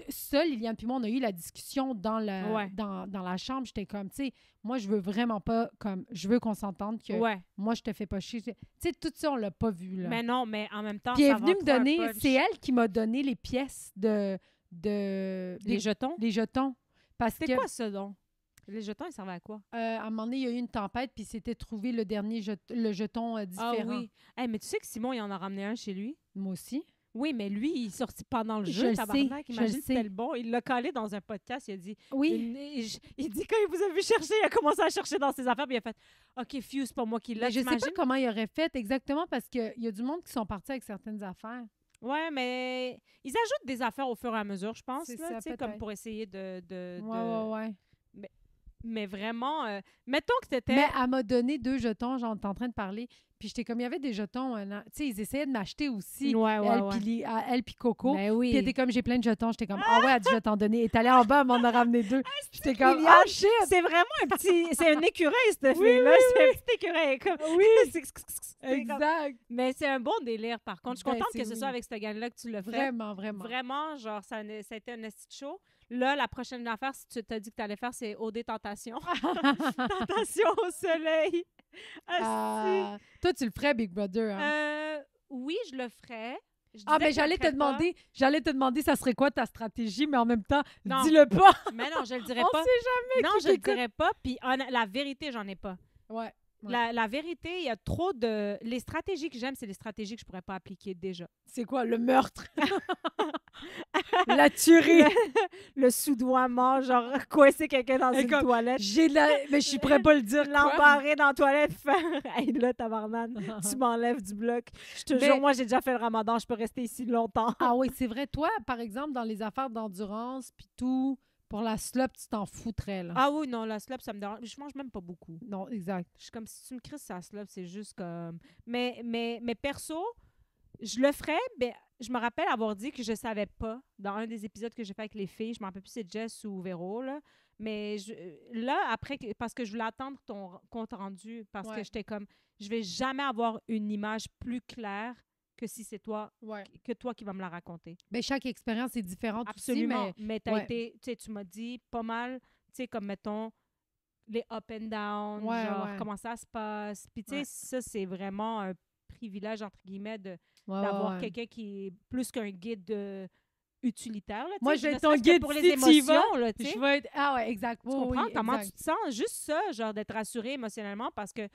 ça, Liliane puis moi, on a eu la discussion dans Ouais. dans la chambre. J'étais comme, tu sais, moi, je veux vraiment pas, comme, je veux qu'on s'entende que Ouais. moi, je te fais pas chier. Tu sais, tout ça, on l'a pas vu, là. Mais non, mais en même temps, Puis elle ça est venue vend me trop un donner, punch. c'est elle qui m'a donné les pièces de Les jetons? les jetons. Parce que C'était quoi ça, donc? Les jetons, ils servaient à quoi? à un moment donné, il y a eu une tempête, puis c'était trouvé le dernier le jeton différent. Ah oui. Hey, mais tu sais que Simon, il en a ramené un chez lui? Moi aussi. Oui, mais lui, il est sorti pendant le Je jeu, le tabarnak. sais, je Imagine le si c'était sais. le bon. Il l'a collé dans un podcast. Il a dit... Oui. Il dit quand il vous a vu chercher, il a commencé à chercher dans ses affaires, puis il a fait « OK, Fiu, c'est pas moi qui l'ai. » Mais je sais pas comment il aurait fait exactement parce qu'il y a du monde qui sont partis avec certaines affaires. Ouais, mais ils ajoutent des affaires au fur et à mesure, je pense. C'est Là, ça, tu sais, comme peut-être. pour essayer de... Ouais. Mais Mais vraiment, mettons que t'étais... Mais elle m'a donné 2 jetons, genre, on était en train de parler. Puis j'étais comme, il y avait des jetons. Tu sais, ils essayaient de m'acheter aussi. Ouais, Elle puis Coco. Ben oui. Puis elle était comme, j'ai plein de jetons. J'étais comme, ah ouais, elle dit, je vais t'en donner. Elle est allée en bas, elle m'en a ramené 2. J'étais comme, Liliane, oh shit! C'est vraiment un petit... C'est un écureuil, cette Oui, fille-là. oui, C'est un petit écureuil. Comme... Oui, C'est comme- exact. Mais c'est un bon délire, par contre. Je suis Ben, contente c'est que ce oui. soit avec cette gang-là que tu l'as fait. Vraiment, vraiment. Vraiment, genre, ça a été un esti de show. Là, la prochaine affaire, si tu t'as dit que tu allais faire, c'est OD Tentation. Tentation au soleil. Asti. Toi, tu le ferais, Big Brother. Hein? Oui, je le ferais. Je Ah, disais mais que j'allais je le te ferais demander, ça serait quoi ta stratégie, mais en même temps, Non. dis-le pas. pas. Mais non, je le dirais On pas. sait jamais. Non, qui je le t'écoute. dirais pas. Puis la vérité, j'en ai pas. Ouais. Ouais. La vérité, il y a trop de... Les stratégies que j'aime, c'est les stratégies que je pourrais pas appliquer déjà. C'est quoi, le meurtre? La tuerie? Le soudoiement, genre coincer quelqu'un dans Et une comme, toilette. Mais je pourrais pas le dire. quoi. L'embarrer dans la toilette, faire hey, là, tabarnane, tu m'enlèves du bloc. Je te Mais- jure, moi, j'ai déjà fait le ramadan, je peux rester ici longtemps. Ah oui, c'est vrai. Toi, par exemple, dans les affaires d'endurance, puis tout, pour la slop, tu t'en foutrais, là. Ah oui, non, la slop, ça me dérange. Je mange même pas beaucoup. Non, exact. Je suis comme, si tu me crises sa slop, c'est juste comme... Mais perso, je le ferais, ben, je me rappelle avoir dit que je savais pas, dans un des épisodes que j'ai fait avec les filles, je me rappelle plus si c'est Jess ou Véro, là, mais là, après, parce que je voulais attendre ton compte rendu, parce que Ouais. j'étais comme, je vais jamais avoir une image plus claire que si c'est toi, Ouais. que toi qui vas me la raconter. Mais chaque expérience est différente Absolument. aussi, Mais t'as ouais. été, tu sais, tu m'as dit pas mal, tu sais, comme mettons, les up and down, Ouais, genre ouais. comment ça se passe. Puis tu sais, Ouais. ça, c'est vraiment un privilège, entre guillemets, Ouais, d'avoir ouais. quelqu'un qui est plus qu'un guide utilitaire. Là, tu Moi, sais, je vais ne être ton serait-ce que guide pour les si tu y vas. émotions, là, tu sais. Je vais être... Ah ouais, exact. Tu Oui, comprends oui, comment exact. tu te sens? Juste ça, genre d'être rassuré émotionnellement, parce que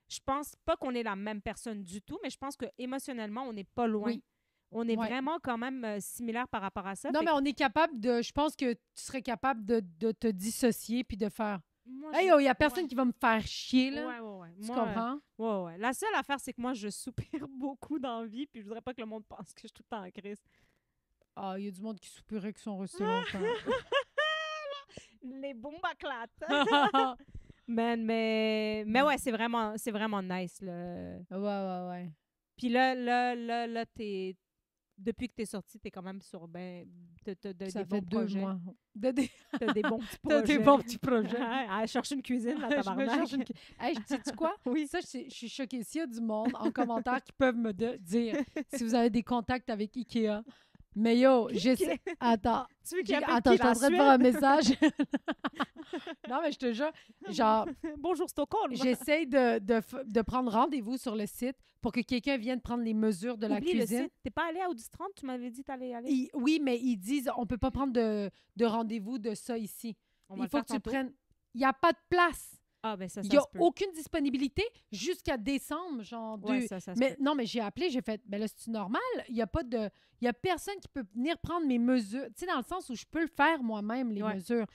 je pense pas qu'on est la même personne du tout, mais je pense que émotionnellement, on n'est pas loin. Oui. On est Ouais. vraiment quand même similaires par rapport à ça. Non, Fait mais on est capable de... Je pense que tu serais capable de te dissocier puis de faire... que moi, Hey, je- il y a personne ouais. qui va me faire chier, là. Ouais. Tu Moi, comprends? ouais. La seule affaire, c'est que moi, je soupire beaucoup dans la vie, puis je voudrais pas que le monde pense que je suis tout le temps en crise. Ah, il y a du monde qui soupirait qui sont restés longtemps. Les bombes éclatent. Man, mais ouais, c'est vraiment nice, là. Ouais. Puis là, depuis que t'es sorti, t'es quand même sur t'as Ça des fait bons 2 projets. mois. T'as des bons petits T'as projets. des bons petits projets. À chercher une cuisine, la Je me tabarnak. cherche une... Hey, sais-tu quoi? Oui. Ça, je suis choquée. S'il y a du monde en commentaire qui peuvent me dire si vous avez des contacts avec Ikea. Mais yo, j'essaie... Attends. Tu veux qu'il appelle Attends, qui, je suis en la train de Suède? faire un message. Non, mais je te jure, genre, Bonjour Stockholm. j'essaie de prendre rendez-vous sur le site pour que quelqu'un vienne prendre les mesures de la Oublie le cuisine. site. T'es pas allé à Audis 30? Tu m'avais dit t'allais y aller. Oui, mais ils disent on peut pas prendre de rendez-vous de ça ici. On va Il le faut faire que tu tantôt. prennes. Il n'y a pas de place. Ah, ben ça Il n'y a se peut. aucune disponibilité jusqu'à décembre, genre Ouais, deux. ça se Mais peut. non, mais j'ai appelé, j'ai fait, ben là, c'est normal. Il y a pas de, il y a personne qui peut venir prendre mes mesures. Tu sais, dans le sens où je peux le faire moi-même les Ouais. mesures.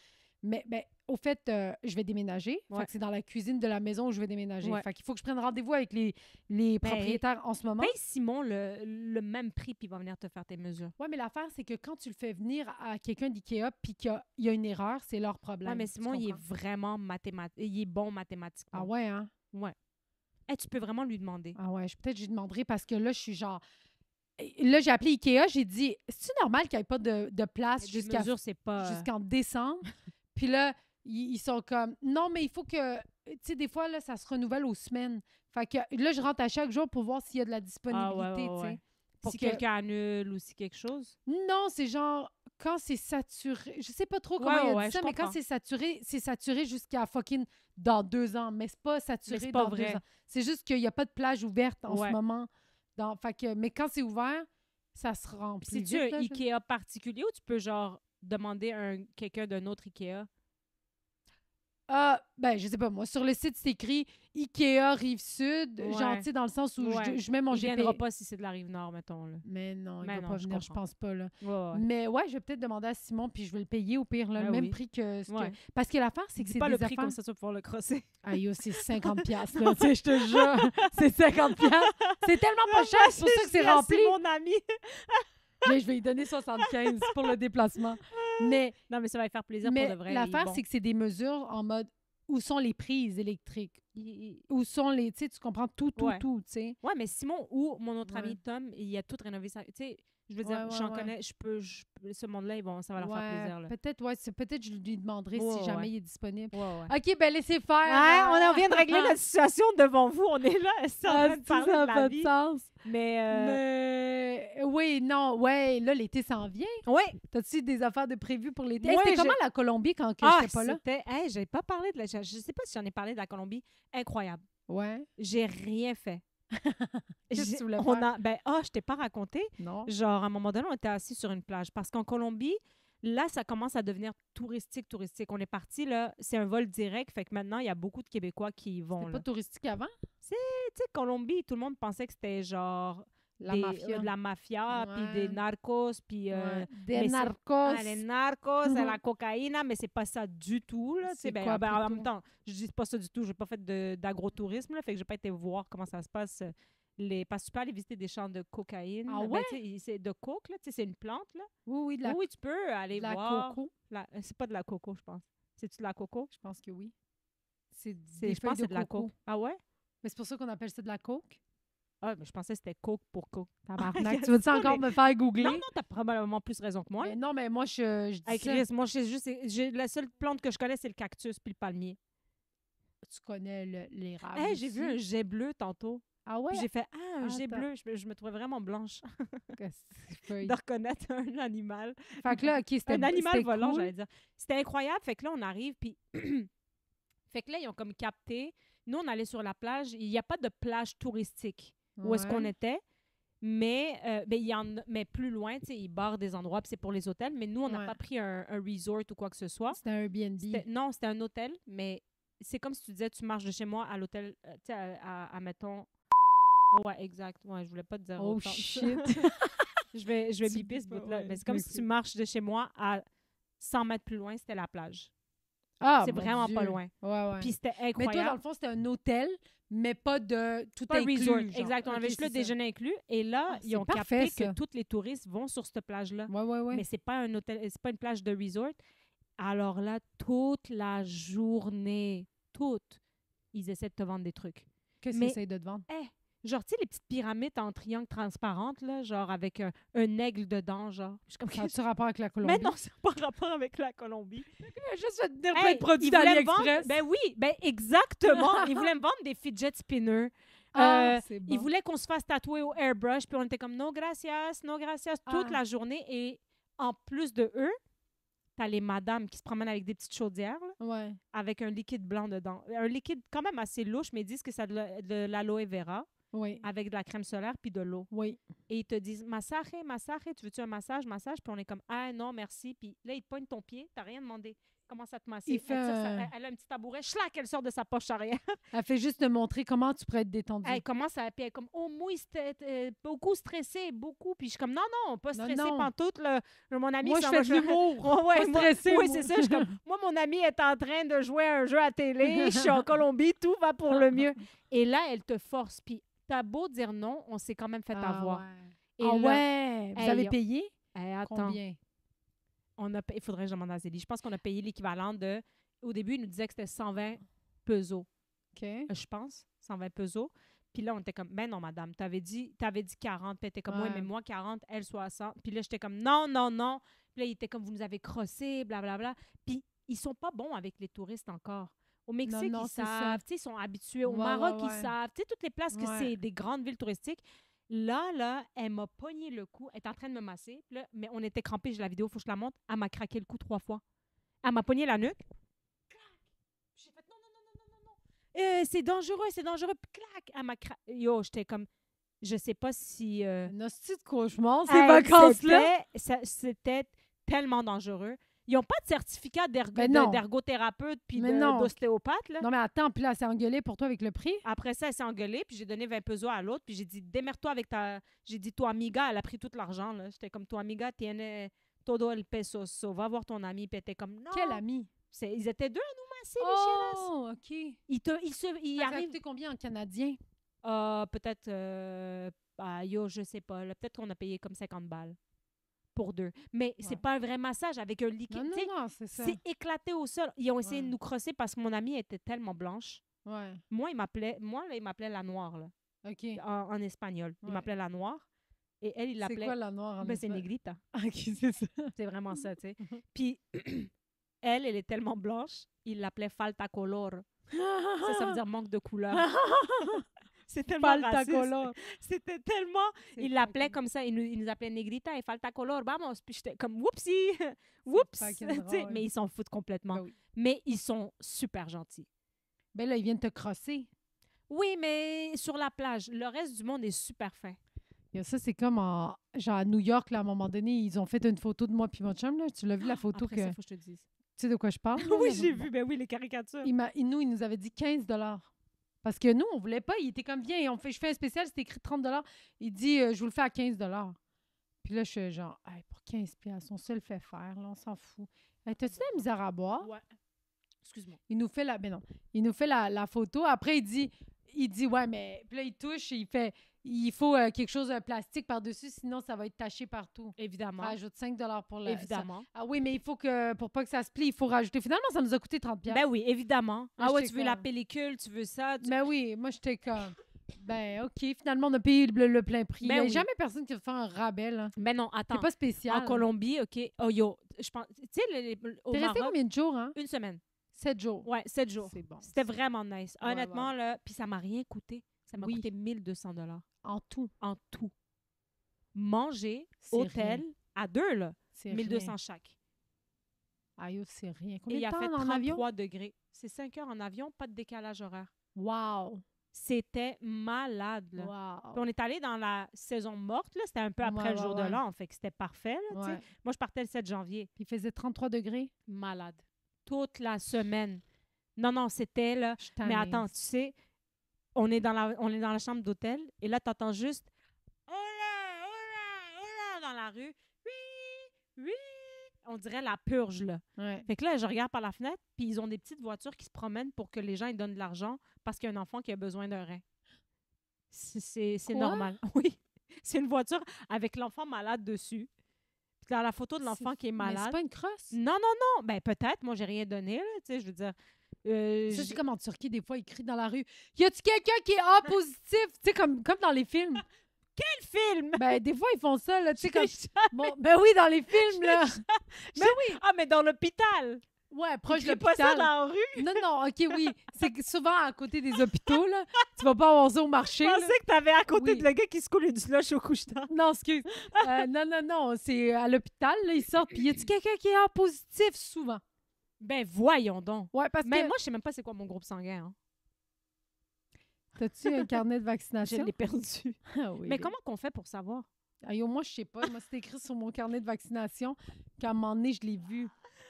Mais ben, au fait, je vais déménager. Ouais. Fait que c'est dans la cuisine de la maison où je vais déménager. Ouais. Fait qu'il faut que je prenne rendez-vous avec les propriétaires en ce moment. Paye Simon le même prix, puis il va venir te faire tes mesures. Ouais, mais l'affaire, c'est que quand tu le fais venir à quelqu'un d'IKEA puis qu'il y a une erreur, c'est leur problème. Ouais, mais Tu Simon, il est comprends? vraiment mathématique. Il est bon mathématiquement. Ah ouais, hein? Ouais. Hey, tu peux vraiment lui demander. Ah ouais, peut-être je lui demanderai parce que là, je suis genre. Là, j'ai appelé Ikea, j'ai dit c'est normal qu'il n'y ait pas de place Les jusqu'à mesures, c'est pas... jusqu'en décembre. Puis là, ils sont comme non, mais il faut que. Tu sais, des fois, là, ça se renouvelle aux semaines. Fait que là, je rentre à chaque jour pour voir s'il y a de la disponibilité, tu sais. ouais. Pour Si que- quelqu'un annule ou si quelque chose. Non, c'est genre quand c'est saturé. Je sais pas trop comment il a dit ça, je mais quand comprends. c'est saturé jusqu'à fucking dans 2 ans. Mais c'est pas saturé Mais c'est pas dans 2 vrai. ans. C'est juste qu'il n'y a pas de plage ouverte en Ouais. ce moment. Fait que, mais quand c'est ouvert, ça se remplit. C'est-tu vite, un là, Ikea particulier ou tu peux, genre, demander quelqu'un d'un autre Ikea? Ben, je sais pas, moi, sur le site, c'est écrit Ikea Rive-Sud, Ouais. genre, tu sais, dans le sens où Ouais. je mets mon Il GPS. viendra pas si c'est de la Rive-Nord, mettons, là. Mais non, il Mais va non, pas je venir, je comprends. pense pas, là. Ouais. Mais ouais, je vais peut-être demander à Simon, puis je vais le payer au pire, là, Ah le même oui. prix que ce Ouais. que... Parce que l'affaire, c'est que Dis c'est pas des le prix affaires... comme ça, tu vas pouvoir le crosser. Ah, yo, c'est 50 piastres, là, tu sais, je te jure. C'est 50 piastres. C'est tellement pas cher, c'est pour ça que c'est rempli. C'est mon ami. Mais je vais lui donner 75 pour le déplacement. Mais, Non, mais ça va lui faire plaisir mais pour de vrai. il est l'affaire, bon. c'est que c'est des mesures en mode où sont les prises électriques? Où sont les... Tu sais, tu comprends tout, Ouais. tu sais. Ouais, mais Simon ou mon autre Ouais. ami Tom, il a tout rénové ça. Tu sais, je veux dire, Ouais, j'en ouais. connais, ce monde-là, ça va leur faire plaisir. Là. Peut-être je lui demanderai Ouais, si jamais ouais. il est disponible. Ouais, ouais. OK, ben laissez faire. Ouais, on vient de régler notre situation devant vous. On est là, c'est en Ah, train de si, parler ça de n'a la pas de vie. sens. Mais, oui, non, ouais, là, l'été s'en vient. ouais. T'as-tu des affaires de prévues pour l'été? Moi, C'était comment la Colombie quand que Ah, j'étais pas là? c'était... Hey, j'ai pas parlé de la... Je sais pas si j'en ai parlé de la Colombie. Incroyable. Ouais. J'ai rien fait. Qu'est-ce que tu voulais On faire? a... je t'ai pas raconté. Non. Genre, à un moment donné, on était assis sur une plage. Parce qu'en Colombie, là, ça commence à devenir touristique. On est parti, là, c'est un vol direct. Fait que maintenant, il y a beaucoup de Québécois qui y vont. C'était Là. pas touristique avant? Tu sais, Colombie, tout le monde pensait que c'était genre... Mafia. de la mafia, puis Ouais. des narcos, puis... Des mais narcos. les narcos, la cocaïne, mais c'est pas ça du tout. Là, C'est ben, quoi, en plutôt? même temps, je dis pas ça du tout. J'ai pas fait d'agrotourisme, là, fait que j'ai pas été voir comment ça se passe. Parce que tu peux aller visiter des champs de cocaïne. Ah Ben, ouais? tu sais, c'est de coke, là, tu sais, c'est une plante. Là. Oui, de la, Oui, tu peux aller de la voir. coco. C'est pas de la coco, je pense. C'est-tu de la coco? Je pense que oui. C'est Je pense que c'est de la coke. Ah ouais? Mais c'est pour ça qu'on appelle ça de la coke. Ah, mais je pensais que c'était coke pour coke. Tabarnak, tu veux-tu encore me faire googler? Non, t'as probablement plus raison que moi. Mais non, mais moi, je dis Hey, ça. Chris, moi, la seule plante que je connais, c'est le cactus puis le palmier. Tu connais l'érable Hey, j'ai vu un aussi. jet bleu tantôt. Ah ouais? Puis j'ai fait un jet Attends. bleu. Je me trouvais vraiment blanche Feuille. de reconnaître un animal. Fait que là, OK, c'était Un animal c'était volant, cool. j'allais dire. C'était incroyable. Fait que là, on arrive, puis... fait que là, ils ont comme capté. Nous, on allait sur la plage. Il n'y a pas de plage touristique où est-ce qu'on Ouais. était. Mais il y en a, mais plus loin, tu sais, ils barrent des endroits, puis c'est pour les hôtels. Mais nous, on n'a Ouais. pas pris un resort ou quoi que ce soit. C'était un Airbnb. Non, c'était un hôtel, mais c'est comme si tu disais, tu marches de chez moi à l'hôtel, tu sais, à mettons... Ouais, exact. Ouais, je voulais pas te dire Oh autant. shit! je vais Tu- biper ce bout-là. ouais, Mais c'est comme si ok. tu marches de chez moi à 100 mètres plus loin, c'était la plage. Ah, C'est mon vraiment Dieu. pas loin. Ouais. Puis c'était Mais toi, dans incroyable. le fond, c'était un hôtel, mais pas de tout Pas inclus. resort. genre. Exact. On Ok, avait juste le c'est ça. déjeuner inclus. Et là, Ah, ils c'est ont parfait, capté ça. que tous les touristes vont sur cette plage-là. Ouais. Mais c'est pas un hôtel, c'est pas une plage de resort. Alors là, toute la journée, ils essaient de te vendre des trucs. Qu'est-ce Mais- qu'ils essayent de te vendre? Genre, tu sais, les petites pyramides en triangle transparentes, là, genre avec un aigle dedans, genre. Je suis comme, Ça a-tu rapport avec la Colombie? mais non, ça n'a pas rapport avec la Colombie. Juste fait dire Hey, plein de produits ils voulaient me d'AliExpress. vendre- Ben oui, ben exactement. Ils voulaient me vendre des fidget spinners. C'est bon. Ils voulaient qu'on se fasse tatouer au airbrush, puis on était comme no gracias, toute Ah. la journée. Et en plus de eux, t'as les madames qui se promènent avec des petites chaudières, là, Ouais. avec un liquide blanc dedans. Un liquide quand même assez louche, mais ils disent que c'est de l'aloe vera Oui. avec de la crème solaire puis de l'eau. Oui. Et ils te disent massage, tu veux-tu un massage? Puis on est comme ah non, merci. Puis là, ils te poignent ton pied, t'as rien demandé. Commence à te masser. Il fait elle a un petit tabouret, schlac, elle sort de sa poche arrière. Elle fait juste te montrer comment tu pourrais être détendu. Elle commence à. Puis elle est comme oh, moi, c'était beaucoup stressé, beaucoup. Puis je suis comme non, pas Non, stressé non. pantoute. Là. Mon ami, Moi, je s'en fais va de jouer- l'humour. Ouais, Pas stressé, Oui, moi. c'est ça. Je suis comme, moi, mon ami est en train de jouer à un jeu à télé. Je suis en Colombie, tout va pour le mieux. Et là, elle te force. Puis t'as beau dire non, on s'est quand même fait avoir. Ouais. Et Ah là, ouais! Vous hey, avez payé? attends. Combien? Il faudrait que je demande à Zélie. Je pense qu'on a payé l'équivalent de... Au début, il nous disait que c'était 120 pesos. OK. Je pense, 120 pesos. Puis là, on était comme, ben non, madame, t'avais dit 40. Puis elle était comme, ouais, Ouais. mais moi, 40, elle, 60. Puis là, j'étais comme, non. Puis là, il était comme, vous nous avez crossé, blablabla. Puis ils sont pas bons avec les touristes encore. Au Mexique, non, ils c'est ça. savent. Tu sais, ils sont habitués. Au Ouais, Maroc, ouais. ils savent. Tu sais, toutes les places que Ouais. c'est des grandes villes touristiques. Là, elle m'a pogné le cou. Elle est en train de me masser. Puis là, mais on était crampés. J'ai la vidéo, faut que je la montre. Elle m'a craqué le cou 3 fois. Elle m'a pogné la nuque. J'ai fait non. C'est dangereux. Puis clac, elle m'a Yo, j'étais comme, je sais pas si. Un hostie de cauchemar, ces Hey, vacances-là. C'était tellement dangereux. Ils n'ont pas de certificat Ben non. d'ergothérapeute puis Mais non. d'ostéopathe. Là. Non, mais attends, puis là, elle s'est engueulée pour toi avec le prix? Après ça, elle s'est engueulée, puis j'ai donné 20 pesos à l'autre, puis j'ai dit, démerde-toi avec ta... J'ai dit, toi, amiga, elle a pris tout l'argent, là. J'étais comme, toi, amiga, tiene todo el peso, so. Va voir ton ami, puis elle était comme, non. Quel ami? Ils étaient deux à nous masser, les chiennes. Oh, OK. Ils Ça a arrivent... coûté combien en canadien? Peut-être... yo, je sais pas. Là, peut-être qu'on a payé comme 50 balles. pour 2. Mais c'est Ouais. pas un vrai massage avec un liquide. Non, Tu sais, non, c'est ça. c'est éclaté au sol. Ils ont essayé de Ouais. nous crosser parce que mon amie était tellement blanche. Ouais, Moi, là, il m'appelait la noire, là, OK. en espagnol. Il Ouais. m'appelait la noire. Et elle, il C'est l'appelait... quoi la noire en Ben, c'est espagnol? Negrita. OK, c'est ça. C'est vraiment ça, tu sais. Puis, elle est tellement blanche, il l'appelait falta color. Ça veut dire manque de couleur. C'est tellement Falta raciste. color. C'était tellement... C'est Il l'appelait fucking- comme ça. Il nous appelait Negrita et falta color. Vamos. Puis j'étais comme, whoopsie. Whoops. fucking Tu sais, drôle. mais ils s'en foutent complètement. Ben oui. Mais ils sont super gentils. Ben là, ils viennent te crosser. Oui, mais sur la plage, le reste du monde est super fin. Et ça, c'est comme genre à New York, là, à un moment donné, ils ont fait une photo de moi puis mon chum, là. Tu l'as vu, la photo Après que... ça, faut que je te dise. Tu sais de quoi je parle? là, Oui, là? j'ai Bon. vu. Ben oui, les caricatures. Il nous avait dit 15 $. Parce que nous, on voulait pas. Il était comme, viens, je fais un spécial, c'était écrit 30 $. Il dit, je vous le fais à 15 $. Puis là, je suis genre, hey, pour 15 $, on se le fait faire, là, on s'en fout. Hey, t'as-tu de la misère à boire? Ouais. Excuse-moi. Il nous fait il nous fait la photo. Après, il dit, ouais, mais... Puis là, il touche, il faut quelque chose de plastique par-dessus, sinon ça va être taché partout. Évidemment. Rajoute 5 $ pour le... Évidemment. Ah oui, mais il faut que, pour pas que ça se plie, il faut rajouter. Finalement, ça nous a coûté 30 $. Ben oui, évidemment. Ah ouais, j'étais tu veux la comme- pellicule, tu veux ça. Ben oui, moi, j'étais comme... Ben, OK, finalement, on a payé le plein prix. Ben Il n'y a oui. jamais personne qui va faire un rabais, là. Mais non, attends. C'est pas spécial. En Colombie, OK. Oh yo, je pense... Tu sais, au T'es resté Maroc, combien de jours, hein? 1 semaine. 7 jours. Ouais, 7 jours. C'est bon. C'était vraiment nice. Ouais, Honnêtement, ouais. là, puis ça m'a rien coûté. Ça m'a Oui. coûté 1200 $ En tout. en tout. Manger, C'est hôtel, rien. à 2, là, C'est 1200 rien. chaque. Aïe, c'est rien. Et Combien il de a temps fait en avion? 33 degrés. C'est 5 heures en avion, pas de décalage horaire. Wow. C'était malade, là. Wow. Puis on est allé dans la saison morte, là. C'était un peu après Ouais, le jour ouais, de ouais. l'an, fait que c'était parfait, là, tu sais. Ouais. Moi, je partais le 7 janvier. Puis il faisait 33 degrés. Malade. Toute la semaine. Non, c'était, là... Je suis Mais tannée. attends, tu sais, on est dans la chambre d'hôtel et là, t'entends juste « Hola, hola, hola » dans la rue. Oui, oui. On dirait la purge, là. Ouais. Fait que là, je regarde par la fenêtre, puis ils ont des petites voitures qui se promènent pour que les gens ils donnent de l'argent parce qu'il y a un enfant qui a besoin d'un rein. C'est Quoi? normal. Oui. C'est une voiture avec l'enfant malade dessus. Puis dans la photo de l'enfant qui est Mais malade. c'est pas une crosse? Non. Ben peut-être. Moi, j'ai rien donné, là. Tu sais, je veux dire... Ça, c'est comme en Turquie, des fois, ils crient dans la rue. Y a-tu quelqu'un qui est A positif? Tu sais, comme dans les films. Quel film! Ben, des fois, ils font ça, là. Tu sais, comme. Bon, ben oui, dans les films, là. Ah, mais dans l'hôpital! Ouais, proche de J'ai pas ça l'hôpital. dans la rue! Non, OK, oui. C'est que souvent à côté des hôpitaux, là. Tu vas pas avoir ça au marché, Je là. pensais que t'avais à côté Oui. de le gars qui se coule du slush au couche-tard. Non, excuse. Non. C'est à l'hôpital, là, ils sortent. Puis y a-tu quelqu'un qui est A positif souvent? Ben, voyons donc. Ouais, parce Mais que. moi, je sais même pas c'est quoi mon groupe sanguin. Hein. T'as-tu un carnet de Je vaccination? l'ai perdu. Ah oui. Mais comment qu'on fait pour savoir? Aïe, moi, je sais pas. Moi, c'est écrit sur mon carnet de vaccination qu'à un moment donné, je l'ai vu.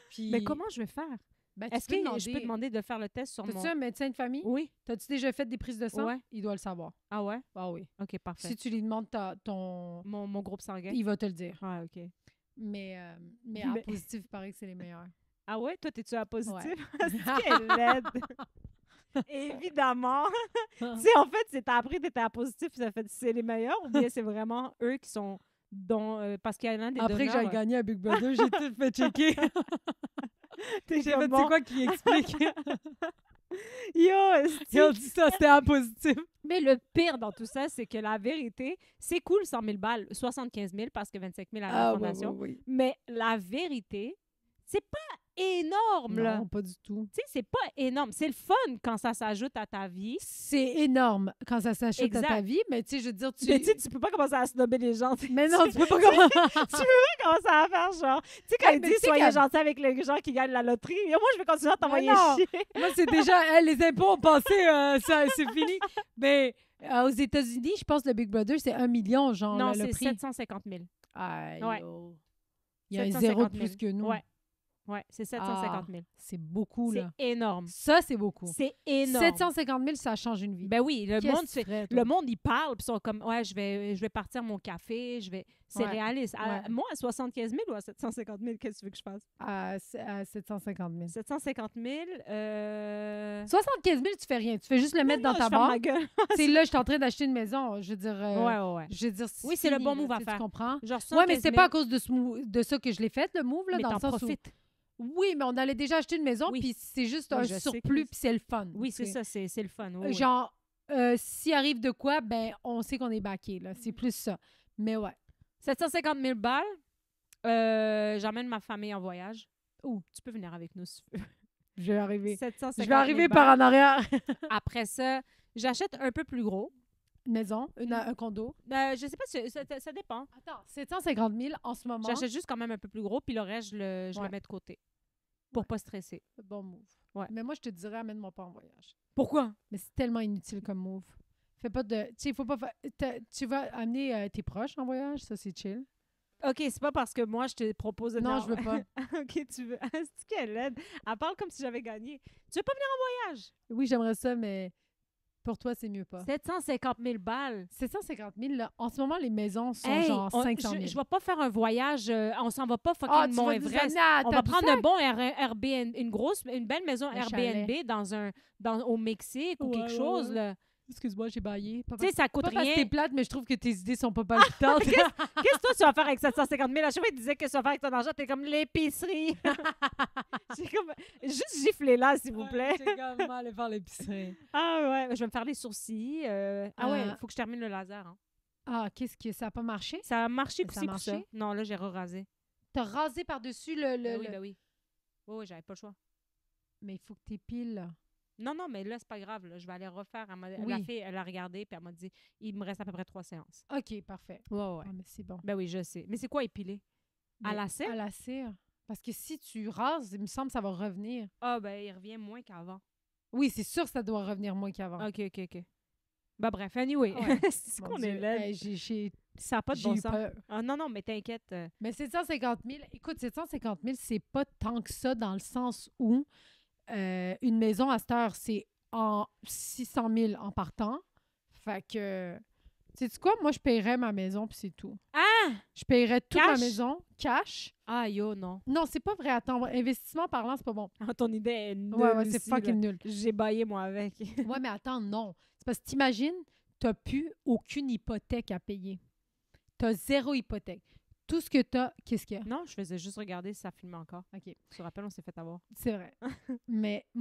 Puis... Mais comment je vais faire? Ben, tu Est-ce peux que je peux demander de faire le test sur T'as-tu mon... un médecin de famille? Oui. T'as-tu déjà fait des prises de sang? Ouais. Il doit le savoir. Ah ouais? Ah oui. OK, parfait. Si tu lui demandes ton... Mon groupe sanguin? Il va te le dire. Ah, OK. Mais A Mais- positif, il paraît que c'est les meilleurs. Ah ouais? Toi, t'es-tu à positif? Ouais. Quelle laide! Évidemment! Tu sais, en fait, c'est t'as appris t'étais à positif, ça fait c'est les meilleurs, ou bien c'est vraiment eux qui sont parce qu'il y en a des Après que donneurs, j'ai gagné à Big Brother, j'ai tout fait checker. t'es J'ai comme, fait, bon, c'est quoi qui explique? Yo, Ils ont dit ça, c'était A positif. mais le pire dans tout ça, c'est que la vérité, c'est cool 100 000 balles, 75 000 parce que 25 000 à la fondation, oui. mais la vérité, c'est pas énorme, là. Non, pas du tout. Tu sais, c'est pas énorme. C'est le fun quand ça s'ajoute à ta vie. C'est énorme quand ça s'ajoute à Exact. ta vie, mais tu sais, je veux dire, Mais tu sais, tu peux pas commencer à snobber les gens. Mais non, tu peux pas comment... Commencer à faire genre. Tu sais, quand Hey, ils mais disent tu sais soyez quand- gentil avec les gens qui gagnent la loterie, et moi, je vais continuer à t'envoyer non. chier. Moi, c'est déjà... les impôts ont passé, c'est fini. Mais aux États-Unis, je pense que le Big Brother, c'est 1 million, genre, Non, le c'est prix. 750 000. Aïe, Ouais. oh. Il y a un zéro de 750 000. plus que nous. Ouais, c'est 750 000. C'est beaucoup, C'est là. énorme. Ça, c'est beaucoup. C'est énorme. 750 000, ça change une vie. Ben oui, le Qu'est-ce monde, que tu ferais, toi? le monde, ils parlent, puis ils sont comme, ouais, je vais partir mon café, c'est Ouais. réaliste. Ouais. Moi, à 75 000 ou à 750 000, qu'est-ce que tu veux que je fasse? À 750 000. 750 000, 75 000, tu fais rien. Tu fais juste le mettre dans ta je ferme barre. ma gueule. C'est là, je suis en train d'acheter une maison. Je veux dire... Ouais. Je veux dire, Oui, c'est le bon fini, move à tu sais, faire. Tu comprends? Genre Ouais, mais 75 c'est 000, pas à cause de ça que je l'ai fait, le move, là, mais dans le t'en sens profites. où... Oui, mais on allait déjà acheter une maison, Oui. puis c'est juste Oui, un je sais surplus, que- puis c'est le fun. Oui, tu c'est sais. ça, c'est le fun. Oui, oui. Genre, s'il arrive de quoi, ben, on sait qu'on est backé, là. C'est plus ça. Mais ouais. 750 000 balles. J'emmène ma famille en voyage. Où? Tu peux venir avec nous si tu veux. Je vais arriver. 750 Je 000 vais arriver balles. par en arrière. Après ça, j'achète un peu plus gros. Une maison, un condo. Je sais pas, ça dépend. Attends, 750 000 en ce moment. J'achète juste quand même un peu plus gros, puis le reste, je Ouais. le mets de côté. Pour pas stresser. Bon move. Ouais. Mais moi, je te dirais, amène-moi pas en voyage. Pourquoi? Mais c'est tellement inutile comme move. Fais pas de... Tu sais, il faut pas faire... Tu vas amener tes proches en voyage, ça, c'est chill. OK, c'est pas parce que moi, je te propose de Non, venir- je veux pas. OK, tu veux. C'est qu'elle aide. Elle parle comme si j'avais gagné. Tu veux pas venir en voyage? Oui, j'aimerais ça, mais pour toi, c'est mieux pas. 750 000 balles. 750 000, là, en ce moment, les maisons sont Hey, genre 500 000. Je vais pas faire un voyage. On s'en va pas fucking Ah, tu vas nous Mont-Everest. amener à On va prendre un Tadoussac? bon Airbnb, une belle maison Un Airbnb au Mexique ou Ouais, quelque ouais, chose. ouais. Là. Excuse-moi, j'ai baillé. Pas Tu sais, ça coûte parce que rien. t'es plate, mais je trouve que tes idées sont pas palpitantes. Qu'est-ce que toi, tu vas faire avec 750 000? À chaque fois, il disait que tu vas faire avec ton argent, t'es comme l'épicerie. J'ai comme... Juste gifler là, s'il vous plaît. J'ai comme aller faire l'épicerie. Ah ouais, je vais me faire les sourcils. Ah ouais, Ah. il faut que je termine le laser. Hein. Ah, qu'est-ce que ça a pas marché? Ça a marché Ça a coup-ci, coup-ça. marché? Non, là, j'ai rasé. T'as rasé par-dessus le... Ben oui, le- ben oui. Oui, j'avais pas le choix. Mais il faut que t'épiles, là. Non, mais là, c'est pas grave. Là. Je vais aller refaire. La Oui. fille, elle a regardé, puis elle m'a dit, il me reste à peu près 3 séances. OK, parfait. Ouais. Ah, mais c'est bon. Ben oui, je sais. Mais c'est quoi épiler? À Mais la cire? À la cire. Parce que si tu rases, il me semble que ça va revenir. Ah, ben, il revient moins qu'avant. Oui, c'est sûr que ça doit revenir moins qu'avant. OK. Ben bref, anyway. Ouais. c'est Mon qu'on Dieu. est laid. Hey, j'ai Ça n'a pas de j'ai bon eu sens. peur. Ah, non, mais t'inquiète. Mais 750 000, écoute, 750 000, c'est pas tant que ça dans le sens où une maison à cette heure, c'est en 600 000 en partant. Fait que, sais-tu quoi? Moi, je paierais ma maison, puis c'est tout. Ah! Je paierais toute ma Cash? maison, cash. Ah, yo, non. Non, c'est pas vrai. Attends, investissement parlant, c'est pas bon. Ah, ton idée est nulle. Ouais, c'est aussi, fucking là. nul. J'ai baillé, moi, avec. Ouais, mais attends, non. C'est parce que t'imagines, t'as plus aucune hypothèque à payer. T'as zéro hypothèque. Tout ce que t'as, qu'est-ce qu'il y a? Non, je faisais juste regarder si ça filmait encore. OK, Tu te rappelles, on s'est fait avoir. c'est vrai. Mais, tu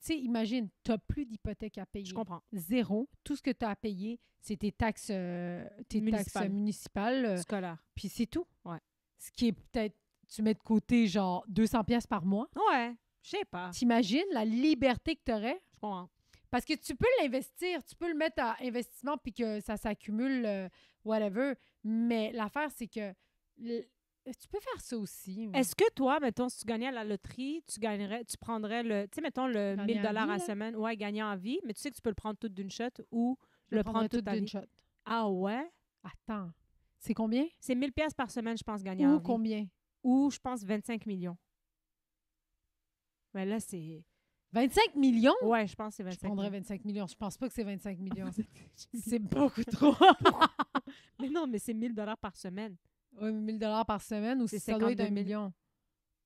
sais, imagine, t'as plus d'hypothèque à payer. Je comprends. Zéro. Tout ce que t'as à payer, c'est tes taxes municipales. Scolaire. Puis c'est tout. Ouais. Ce qui est peut-être, tu mets de côté genre 200 pièces par mois. Ouais, je sais pas. T'imagines la liberté que t'aurais? Je comprends. Parce que tu peux l'investir, tu peux le mettre à investissement puis que ça s'accumule, whatever. Mais l'affaire, c'est que tu peux faire ça aussi. Est-ce que toi, mettons, si tu gagnais à la loterie, tu prendrais tu sais, mettons, le Gagner 1000 à vie, à là? semaine, ouais, gagner en vie, mais tu sais que tu peux le prendre tout d'une shot ou Je le prendrais prendre toute ta d'une vie. shot. Ah ouais? Attends. C'est combien? C'est 1000 pièces par semaine, je pense, gagner en Ou vie. combien? Ou, je pense, 25 millions. Mais là, c'est... 25 millions? Ouais, je pense que c'est Je 25 prendrais millions. 25 millions. Je pense pas que c'est 25 millions. C'est beaucoup trop. Mais non, mais c'est 1000 par semaine. Oui, 1000 $ par semaine ou C'est ça doit être 1 52 000. million.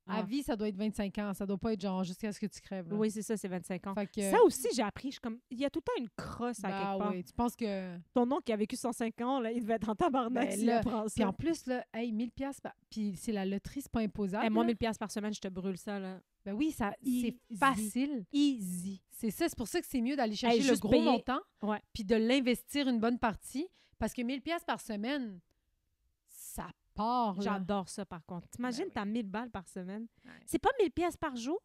À Ah. vie, ça doit être 25 ans. Ça doit pas être genre jusqu'à ce que tu crèves. Là. Oui, c'est ça, c'est 25 ans. Fait que, Ça aussi, j'ai appris. Je suis comme, il y a tout le temps une crosse à bah quelque part. oui, tu penses que... Ton oncle qui a vécu 105 ans, là, il devait être en tabarnak Ben s'il là, apprend Puis ça. en plus, là, hey, 1000 pièces puis c'est la loterie, c'est pas imposable. Hey, moi, là. 1000 pièces par semaine, je te brûle ça, là. Ben oui, c'est Easy. facile. Easy. C'est ça, c'est pour ça que c'est mieux d'aller chercher le juste gros payer. montant Ouais. puis de l'investir une bonne partie parce que 1000 pièces par semaine, ça part. Là. J'adore ça, par contre. T'imagines, Ben oui. t'as 1000 balles par semaine. Ouais. C'est pas 1000 pièces par jour?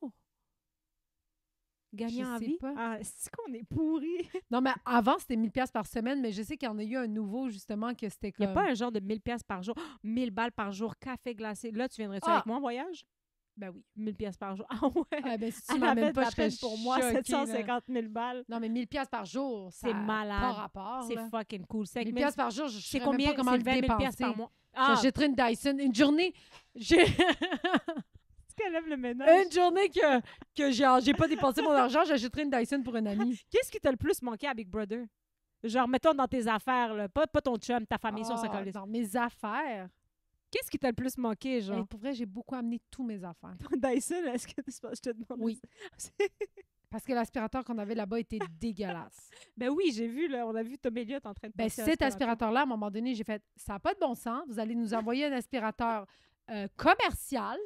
Gagner Je en sais vie? pas. Ah, c'est qu'on est pourri. Non, mais avant, c'était 1000 pièces par semaine, mais je sais qu'il y en a eu un nouveau, justement, que c'était Il comme... n'y a pas un genre de 1000 pièces par jour. 1000 balles par jour, café glacé. Là, tu viendrais-tu Ah! avec moi en voyage? Ben oui. 1000 pièces par jour. Ah ouais? Ah, ben, si tu Elle m'amènes avait de pas, la je serais peine pour moi, choquée, là. 750 000 balles. Non, mais 1000 pièces par jour, ça C'est a malade. pas rapport. C'est là. fucking cool. 1000 pièces par jour, je C'est sais même combien? pas comment C'est le 20 000 dépenser. pièces par mois. Ah, J'achèterais une Dyson. Une journée, j'ai... est-ce qu'elle lève le ménage? une journée que j'ai pas dépensé mon argent, j'achèterais une Dyson pour une amie. Qu'est-ce qui t'a le plus manqué à Big Brother? Genre, mettons dans tes affaires, là. Pas ton chum, ta famille, sur sa Ah, colisse. dans mes affaires. Qu'est-ce qui t'a le plus manqué, genre? Hey, pour vrai, j'ai beaucoup amené tous mes affaires. Dyson, est-ce que je te demande? Oui. Parce que l'aspirateur qu'on avait là-bas était dégueulasse. Ben oui, j'ai vu, là, on a vu Tom Elliott en train de Ben, passer cet aspirateur-là, à un moment donné, j'ai fait « Ça n'a pas de bon sens. Vous allez nous envoyer un aspirateur commercial.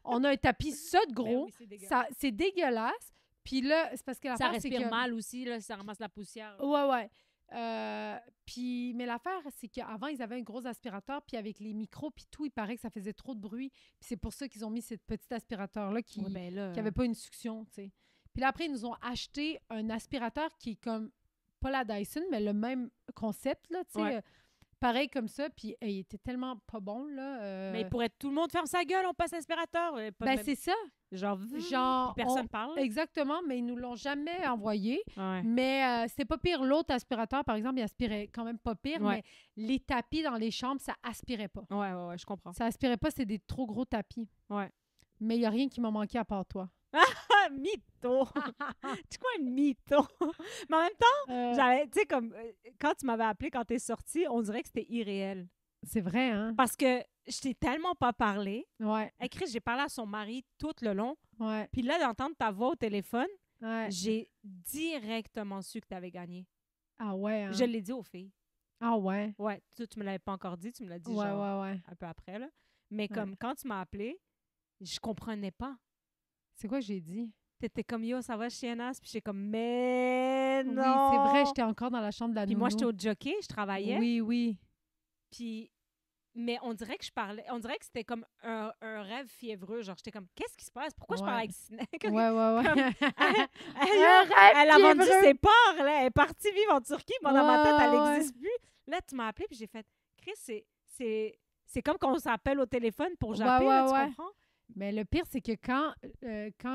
On a un tapis ça de Ben gros. oui, c'est dégueulasse. Ça, c'est dégueulasse. Puis là, c'est parce que Ça l'affaire, c'est respire que... mal aussi, là, ça ramasse la poussière. Ouais. Puis, mais l'affaire, c'est qu'avant, ils avaient un gros aspirateur, puis avec les micros, puis tout, il paraît que ça faisait trop de bruit. Puis c'est pour ça qu'ils ont mis ce petit aspirateur-là qui Ouais, ben là, n'avait pas une succion, tu sais. Puis là, après, ils nous ont acheté un aspirateur qui est comme, pas la Dyson, mais le même concept, là, tu sais. Ouais. Pareil comme ça, puis il était tellement pas bon, là. Mais pourrait tout le monde ferme sa gueule, on passe l'aspirateur. Ben, c'est ça. Genre, Genre, puis personne parle. Exactement, mais ils nous l'ont jamais envoyé. Ouais. Mais c'était pas pire. L'autre aspirateur, par exemple, il aspirait quand même pas pire, Ouais. mais les tapis dans les chambres, ça aspirait pas. Ouais, je comprends. Ça aspirait pas, c'est des trop gros tapis. Ouais. Mais il y a rien qui m'a manqué à part toi. Ah, mytho! Tu crois une mytho? Mais en même temps, j'avais, tu sais, comme quand tu m'avais appelé quand t'es sortie, on dirait que c'était irréel. C'est vrai, hein? Parce que je t'ai tellement pas parlé. Ouais, Chris, j'ai parlé à son mari tout le long. ouais, Puis là, d'entendre ta voix au téléphone, ouais. j'ai directement su que t'avais gagné. Ah ouais, hein? Je l'ai dit aux filles. Ah ouais. Ouais, tu me l'avais pas encore dit, tu me l'as dit Ouais, genre ouais. un peu après, là. Mais comme quand tu m'as appelé, je comprenais pas. C'est quoi que j'ai dit? T'étais comme, yo, ça va, chiennasse? Puis j'étais comme, mais non! Oui, c'est vrai, j'étais encore dans la chambre de la Puis nounou. moi, j'étais au jockey, je travaillais. Oui. Puis, mais on dirait que je parlais, on dirait que c'était comme un rêve fiévreux. Genre, j'étais comme, qu'est-ce qui se passe? Pourquoi je parle avec Snake? Ouais. Elle a vendu ses parts, là. Elle est partie vivre en Turquie. Dans ma tête, elle n'existe plus. Là, tu m'as appelé, puis j'ai fait, Chris, c'est comme quand on s'appelle au téléphone pour japper, là, tu comprends? Mais le pire, c'est que quand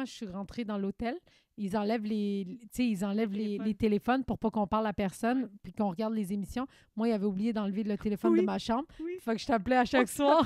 je suis rentrée dans l'hôtel, ils enlèvent les téléphones pour pas qu'on parle à personne puis qu'on regarde les émissions. Moi, il avait oublié d'enlever le téléphone de ma chambre. Oui. Fait que je t'appelais à chaque soir.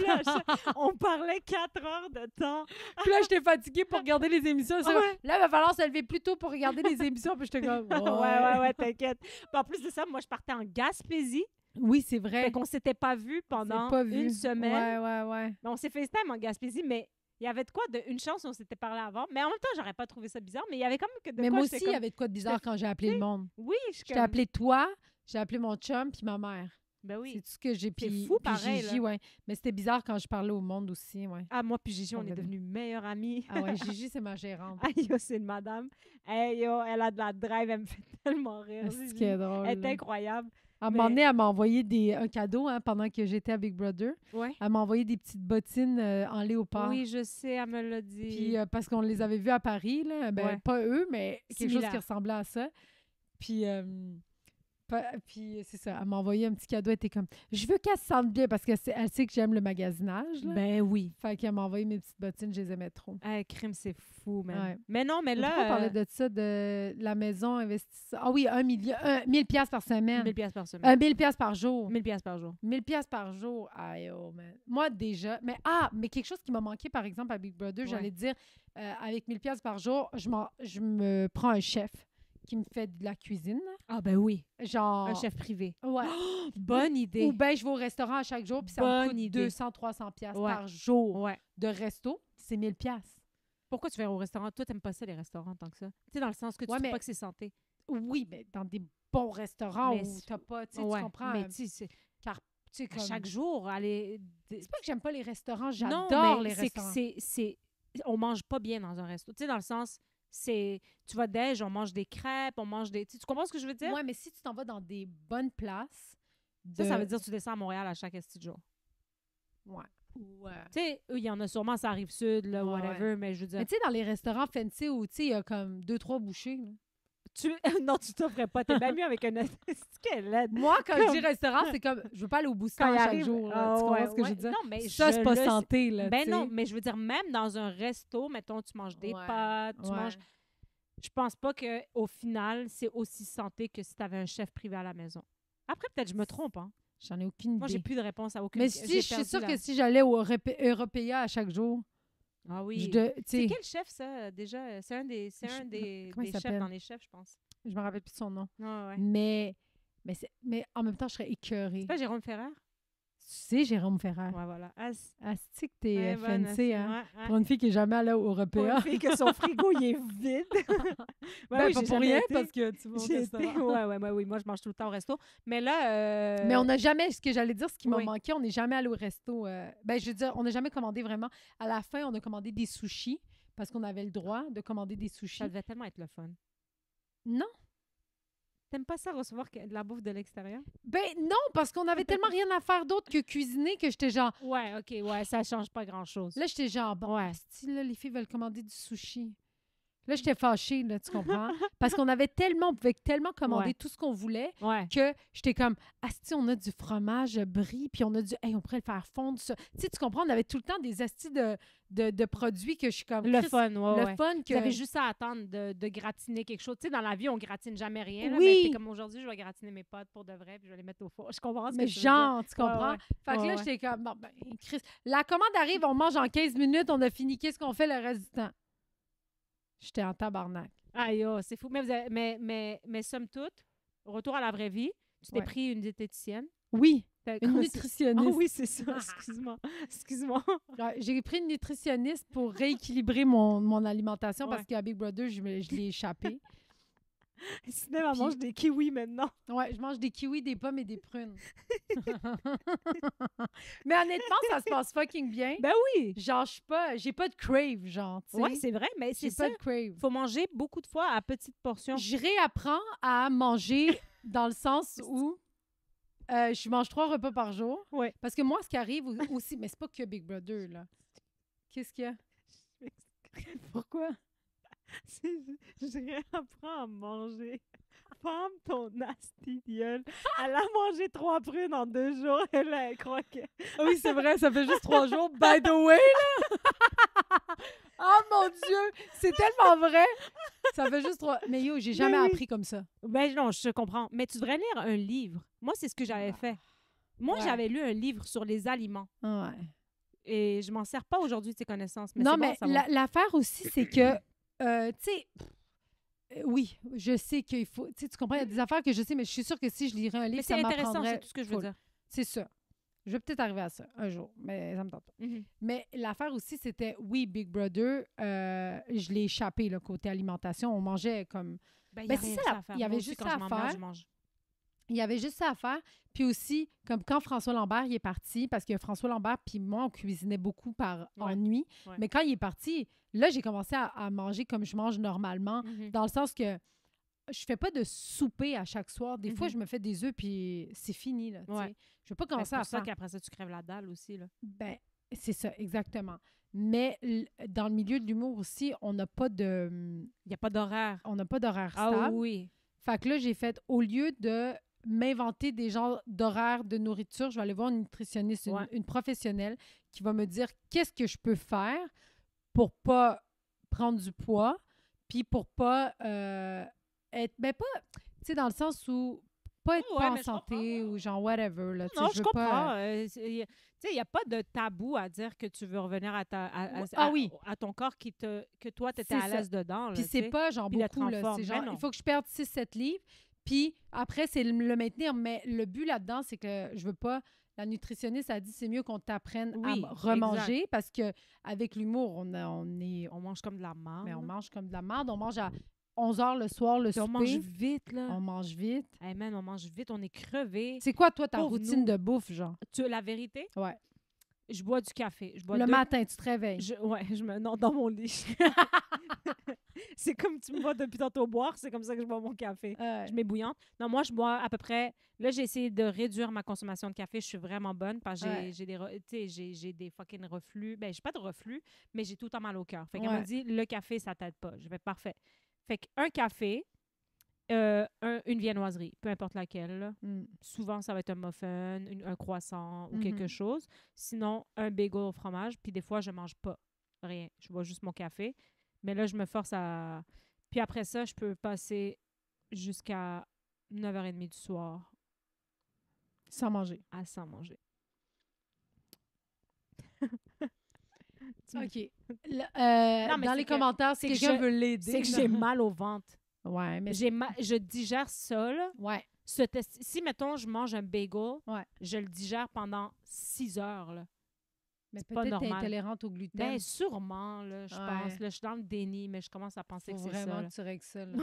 On parlait 4 heures de temps. Puis là, j'étais fatiguée pour regarder les émissions. Là, il va falloir se lever plus tôt pour regarder les émissions. Puis j'étais comme... Ouais, t'inquiète. Puis en plus de ça, moi, je partais en Gaspésie. Oui, c'est vrai. Fait qu'on s'était pas vus pendant une semaine. Ouais. Mais on s'est FaceTime en Gaspésie, mais il y avait de quoi une chance on s'était parlé avant. Mais en même temps, j'aurais pas trouvé ça bizarre. Mais il y avait quand même que de mais quoi. moi aussi, il y avait de quoi de bizarre quand j'ai appelé le monde. Oui, je t'ai appelé toi, j'ai appelé mon chum puis ma mère. Ben oui. C'est tout ce que j'ai. C'est fou, pareil. Gigi, ouais. Mais c'était bizarre quand je parlais au monde aussi, ouais. Ah, moi puis Gigi, on est devenus meilleures amies. Ah ouais, Gigi, c'est ma gérante. Ah, yo, c'est une madame. Hey, yo, elle a de la drive, elle me fait tellement rire. C'est ce qui est drôle. Elle est incroyable. À un moment donné, elle m'a envoyé un cadeau pendant que j'étais à Big Brother. Ouais. Elle m'a envoyé des petites bottines en léopard. Oui, je sais, elle me l'a dit. Puis parce qu'on les avait vues à Paris, là. Ben, pas eux, mais quelque chose qui ressemblait à ça. Puis... Puis c'est ça, elle m'a envoyé un petit cadeau, elle était comme je veux qu'elle se sente bien parce qu'elle sait que j'aime le magasinage. Là. Ben oui. Fait qu'elle m'a envoyé mes petites bottines, je les aimais trop. Crime, c'est fou, man. Ouais. Mais non, mais là. On parlait de ça, de la maison investisseur. Ah oui, 1000 piastres par semaine. 1000 piastres par semaine. 1000 piastres par jour. 1000 piastres par jour. 1000 piastres par jour. Aïe, oh, man. Moi, déjà. Mais quelque chose qui m'a manqué, par exemple, à Big Brother, j'allais dire, avec 1000 piastres par jour, je me prends un chef qui me fait de la cuisine. Ah ben oui. Genre... Un chef privé. Ouais. Bonne idée. Ou bien je vais au restaurant à chaque jour, puis ça me coûte 200-300 piastres par jour de resto. C'est 1000 piastres. Pourquoi tu vas au restaurant? Toi, t'aimes pas ça, les restaurants, tant que ça? Tu sais, dans le sens que tu trouves pas que c'est santé. Oui, mais dans des bons restaurants où t'as pas... Tu comprends? Mais tu sais, car comme... chaque jour, aller... C'est pas que j'aime pas les restaurants, j'adore les restaurants. On mange pas bien dans un resto. Tu sais, dans le sens... tu vas déj, on mange des crêpes, on mange des... Tu comprends ce que je veux dire? Oui, mais si tu t'en vas dans des bonnes places... Ça veut dire que tu descends à Montréal à chaque esti de jour. Ouais. Tu sais, il y en a sûrement, ça arrive sud, là, whatever, mais je veux dire... Mais tu sais, dans les restaurants fancy où, tu sais, il y a comme 2-3 bouchées, là. Non, tu t'offrais pas. T'es bien mieux avec un squelette. Moi, quand je dis restaurant, c'est comme... Je veux pas aller au boustan chaque jour, là. Tu comprends ce que je veux dire? Non, mais ça, c'est pas santé, là, Ben non, mais je veux dire, même dans un resto, mettons, tu manges des pâtes, tu manges... Je pense pas qu'au final, c'est aussi santé que si tu avais un chef privé à la maison. Après, peut-être je me trompe, hein. J'en ai aucune idée. Moi, j'ai plus de réponse à aucune question. Mais je suis sûre que si j'allais au Européa à chaque jour... Ah oui. C'est quel chef, ça, déjà? C'est un des chefs dans les chefs, je pense. Je me rappelle plus de son nom. Ah, ouais. Mais en même temps, je serais écœurée. C'est pas Jérôme Ferrer? sais, Jérôme Ferrer. Ouais, voilà. Asti que t'es bonne, fancy, hein? ouais, ouais. Pour une fille qui est jamais allée au Pour Européen. une fille que son frigo, il est vide. Ben, oui, pas j'ai pour jamais rien, été. parce que tu vas au J'ai été- restaurant. oui, moi, je mange tout le temps au resto. Mais là... Mais on n'a jamais, ce que j'allais dire, ce qui m'a Oui. manqué, on n'est jamais allé au resto. Ben, je veux dire, on n'a jamais commandé vraiment. À la fin, on a commandé des sushis parce qu'on avait le droit de commander des sushis. Ça devait tellement être le fun. Non. T'aimes pas ça, recevoir de la bouffe de l'extérieur? Ben non, parce qu'on avait tellement rien à faire d'autre que cuisiner que j'étais genre... Ouais, OK, ouais, ça change pas grand-chose. Là, j'étais genre, bon, Ouais. asti, là, les filles veulent commander du sushi. Là, j'étais fâchée, là, tu comprends? Parce qu'on avait tellement, on pouvait tellement commander Ouais. tout ce qu'on voulait Ouais. que j'étais comme, asti, on a du fromage brie, puis on a du, hey, on pourrait le faire fondre. Ça. Tu sais, tu comprends? On avait tout le temps des astis de produits que je suis comme... Le Chris, fun, ouais, le ouais. fun que... Vous avez juste à attendre de gratiner quelque chose. Tu sais, dans la vie, on gratine jamais rien. Là, Oui. mais t'es comme aujourd'hui, je vais gratiner mes potes pour de vrai, puis je vais les mettre au four. Je comprends ce Mais que tu veux dire. genre, tu comprends? Ouais. Fait que Ouais, là, ouais. j'étais comme, bon, ben, Chris, la commande arrive, on mange en 15 minutes, on a fini. Qu'est-ce qu'on fait le reste du temps? J'étais en tabarnak. Aïe, oh, c'est fou. Mais somme toute, retour à la vraie vie, tu t'es Ouais. pris une diététicienne. Oui, T'as- une Ah nutritionniste. oui, c'est ça. Excuse-moi. Excuse-moi. Ouais, j'ai pris une nutritionniste pour rééquilibrer mon alimentation parce Ouais. qu'à Big Brother, je l'ai échappé. Sinon, elle Puis- mange des kiwis maintenant. Ouais, je mange des kiwis, des pommes et des prunes. Mais honnêtement, ça se passe fucking bien. Ben oui. Genre, j'ai pas de crave, genre, tu sais. Oui, c'est vrai, mais c'est J'ai ça. pas de crave. Faut manger beaucoup de fois à petite portion. Je réapprends à manger dans le sens où je mange 3 repas par jour. Ouais. Parce que moi, ce qui arrive aussi, mais c'est pas que Big Brother, là. Qu'est-ce qu'il y a? Pourquoi? Je réapprends à manger. Femme, ton nasty gueule. Elle a mangé 3 prunes en 2 jours. Elle croit que... Ah oui, c'est vrai, ça fait juste 3 jours. By the way, là! Oh mon Dieu! C'est tellement vrai! Ça fait juste 3... Mais yo, j'ai jamais oui. appris comme ça. Ben non, je te comprends. Mais tu devrais lire un livre. Moi, c'est ce que j'avais fait. Moi, Ouais. j'avais lu un livre sur les aliments. Ouais. Et je m'en sers pas aujourd'hui de ces connaissances. Mais non, c'est bon mais à savoir. l'affaire aussi, c'est que, tu sais... oui, je sais qu'il faut... Tu sais, tu comprends, il y a des affaires que je sais, mais je suis sûre que si je lirais un livre, Mais ça c'est intéressant, m'apprendrait c'est tout ce que je veux full. dire. C'est ça. Je vais peut-être arriver à ça un jour, mais ça me tente pas. Mhm. Mais l'affaire aussi, c'était, oui, Big Brother, je l'ai échappé, le côté alimentation. On mangeait comme... Ben, Ben, y a c'est rien ça, que à faire. il y avait Moi aussi, juste quand ça je à m'emmerde, faire. je mange. Il y avait juste ça à faire. Puis aussi, comme quand François Lambert il est parti, parce que François Lambert puis moi, on cuisinait beaucoup par Ouais. ennui. Ouais. Mais quand il est parti, là, j'ai commencé à manger comme je mange normalement, Mhm. dans le sens que je fais pas de souper à chaque soir. Des fois, Mhm. je me fais des œufs puis c'est fini, là, tu sais. Ouais. Je veux pas Ben, commencer c'est à pour ça faire... qu'après ça, tu crèves la dalle aussi. Là. Ben, c'est ça, exactement. Mais dans le milieu de l'humour aussi, on n'a pas de... Il n'y a pas d'horaire. On n'a pas d'horaire Ah stable. oui. Fait que là, j'ai fait, au lieu de m'inventer des genres d'horaires de nourriture, je vais aller voir une nutritionniste, Ouais. une professionnelle qui va me dire qu'est-ce que je peux faire pour pas prendre du poids, puis pour pas être... Ben pas, tu sais, dans le sens où pas être Ouais, pas en mais je santé ou genre whatever, là. tu sais, Non, je veux comprends. pas, Tu sais, il n'y a pas de tabou à dire que tu veux revenir oui. à ton corps que toi, tu étais C'est à ça. l'aise dedans. Puis là, c'est tu sais. pas genre Puis d'être beaucoup, en là. forme. C'est Ben genre, non. il faut que je perde 6-7 livres. Puis après, c'est le maintenir. Mais le but là-dedans, c'est que je veux pas... La nutritionniste a dit c'est mieux qu'on t'apprenne Oui, à remanger parce que avec l'humour, on est... On mange comme de la merde. Mais on mange comme de la merde. On mange à 11h le soir, le Puis on souper. mange vite, là. On mange vite. Hey man, on mange vite, on est crevé. C'est quoi, toi, ta Pauvre routine nous. de bouffe, genre? La vérité, Ouais. je bois du café. Je bois Le deux- matin, tu te réveilles. je me non dans mon lit. C'est comme tu me vois depuis tantôt boire, c'est comme ça que je bois mon café. Je mets bouillante. Non, moi, je bois à peu près... Là, j'ai essayé de réduire ma consommation de café. Je suis vraiment bonne parce que Ouais. j'ai des fucking reflux. Ben, j'ai pas de reflux, mais j'ai tout le temps mal au cœur. Fait qu'elle Ouais. m'a dit, le café, ça t'aide pas. Je vais parfait. Fait qu'un café, une viennoiserie, peu importe laquelle. Là. Mm. Souvent, ça va être un muffin, un croissant ou Mhm. quelque chose. Sinon, un bagel au fromage. Puis des fois, je mange pas rien. Je bois juste mon café. Mais là, je me force à... Puis après ça, je peux passer jusqu'à 9h30 du soir Sans manger. sans manger. OK. Non, mais dans c'est les que- commentaires, si c'est que quelqu'un je- veut l'aider... C'est que là. j'ai mal au ventre. Ouais, mais... Je digère ça, là. Ouais. Si, mettons, je mange un bagel, Ouais. je le digère pendant 6 heures, là. Mais c'est pas peut-être t'es normal. intolérante au gluten. Ben, sûrement, là, je pense. Ouais. Là, je suis dans le déni, mais je commence à penser Faut que c'est ça. vraiment là. que tu règles ça. Là.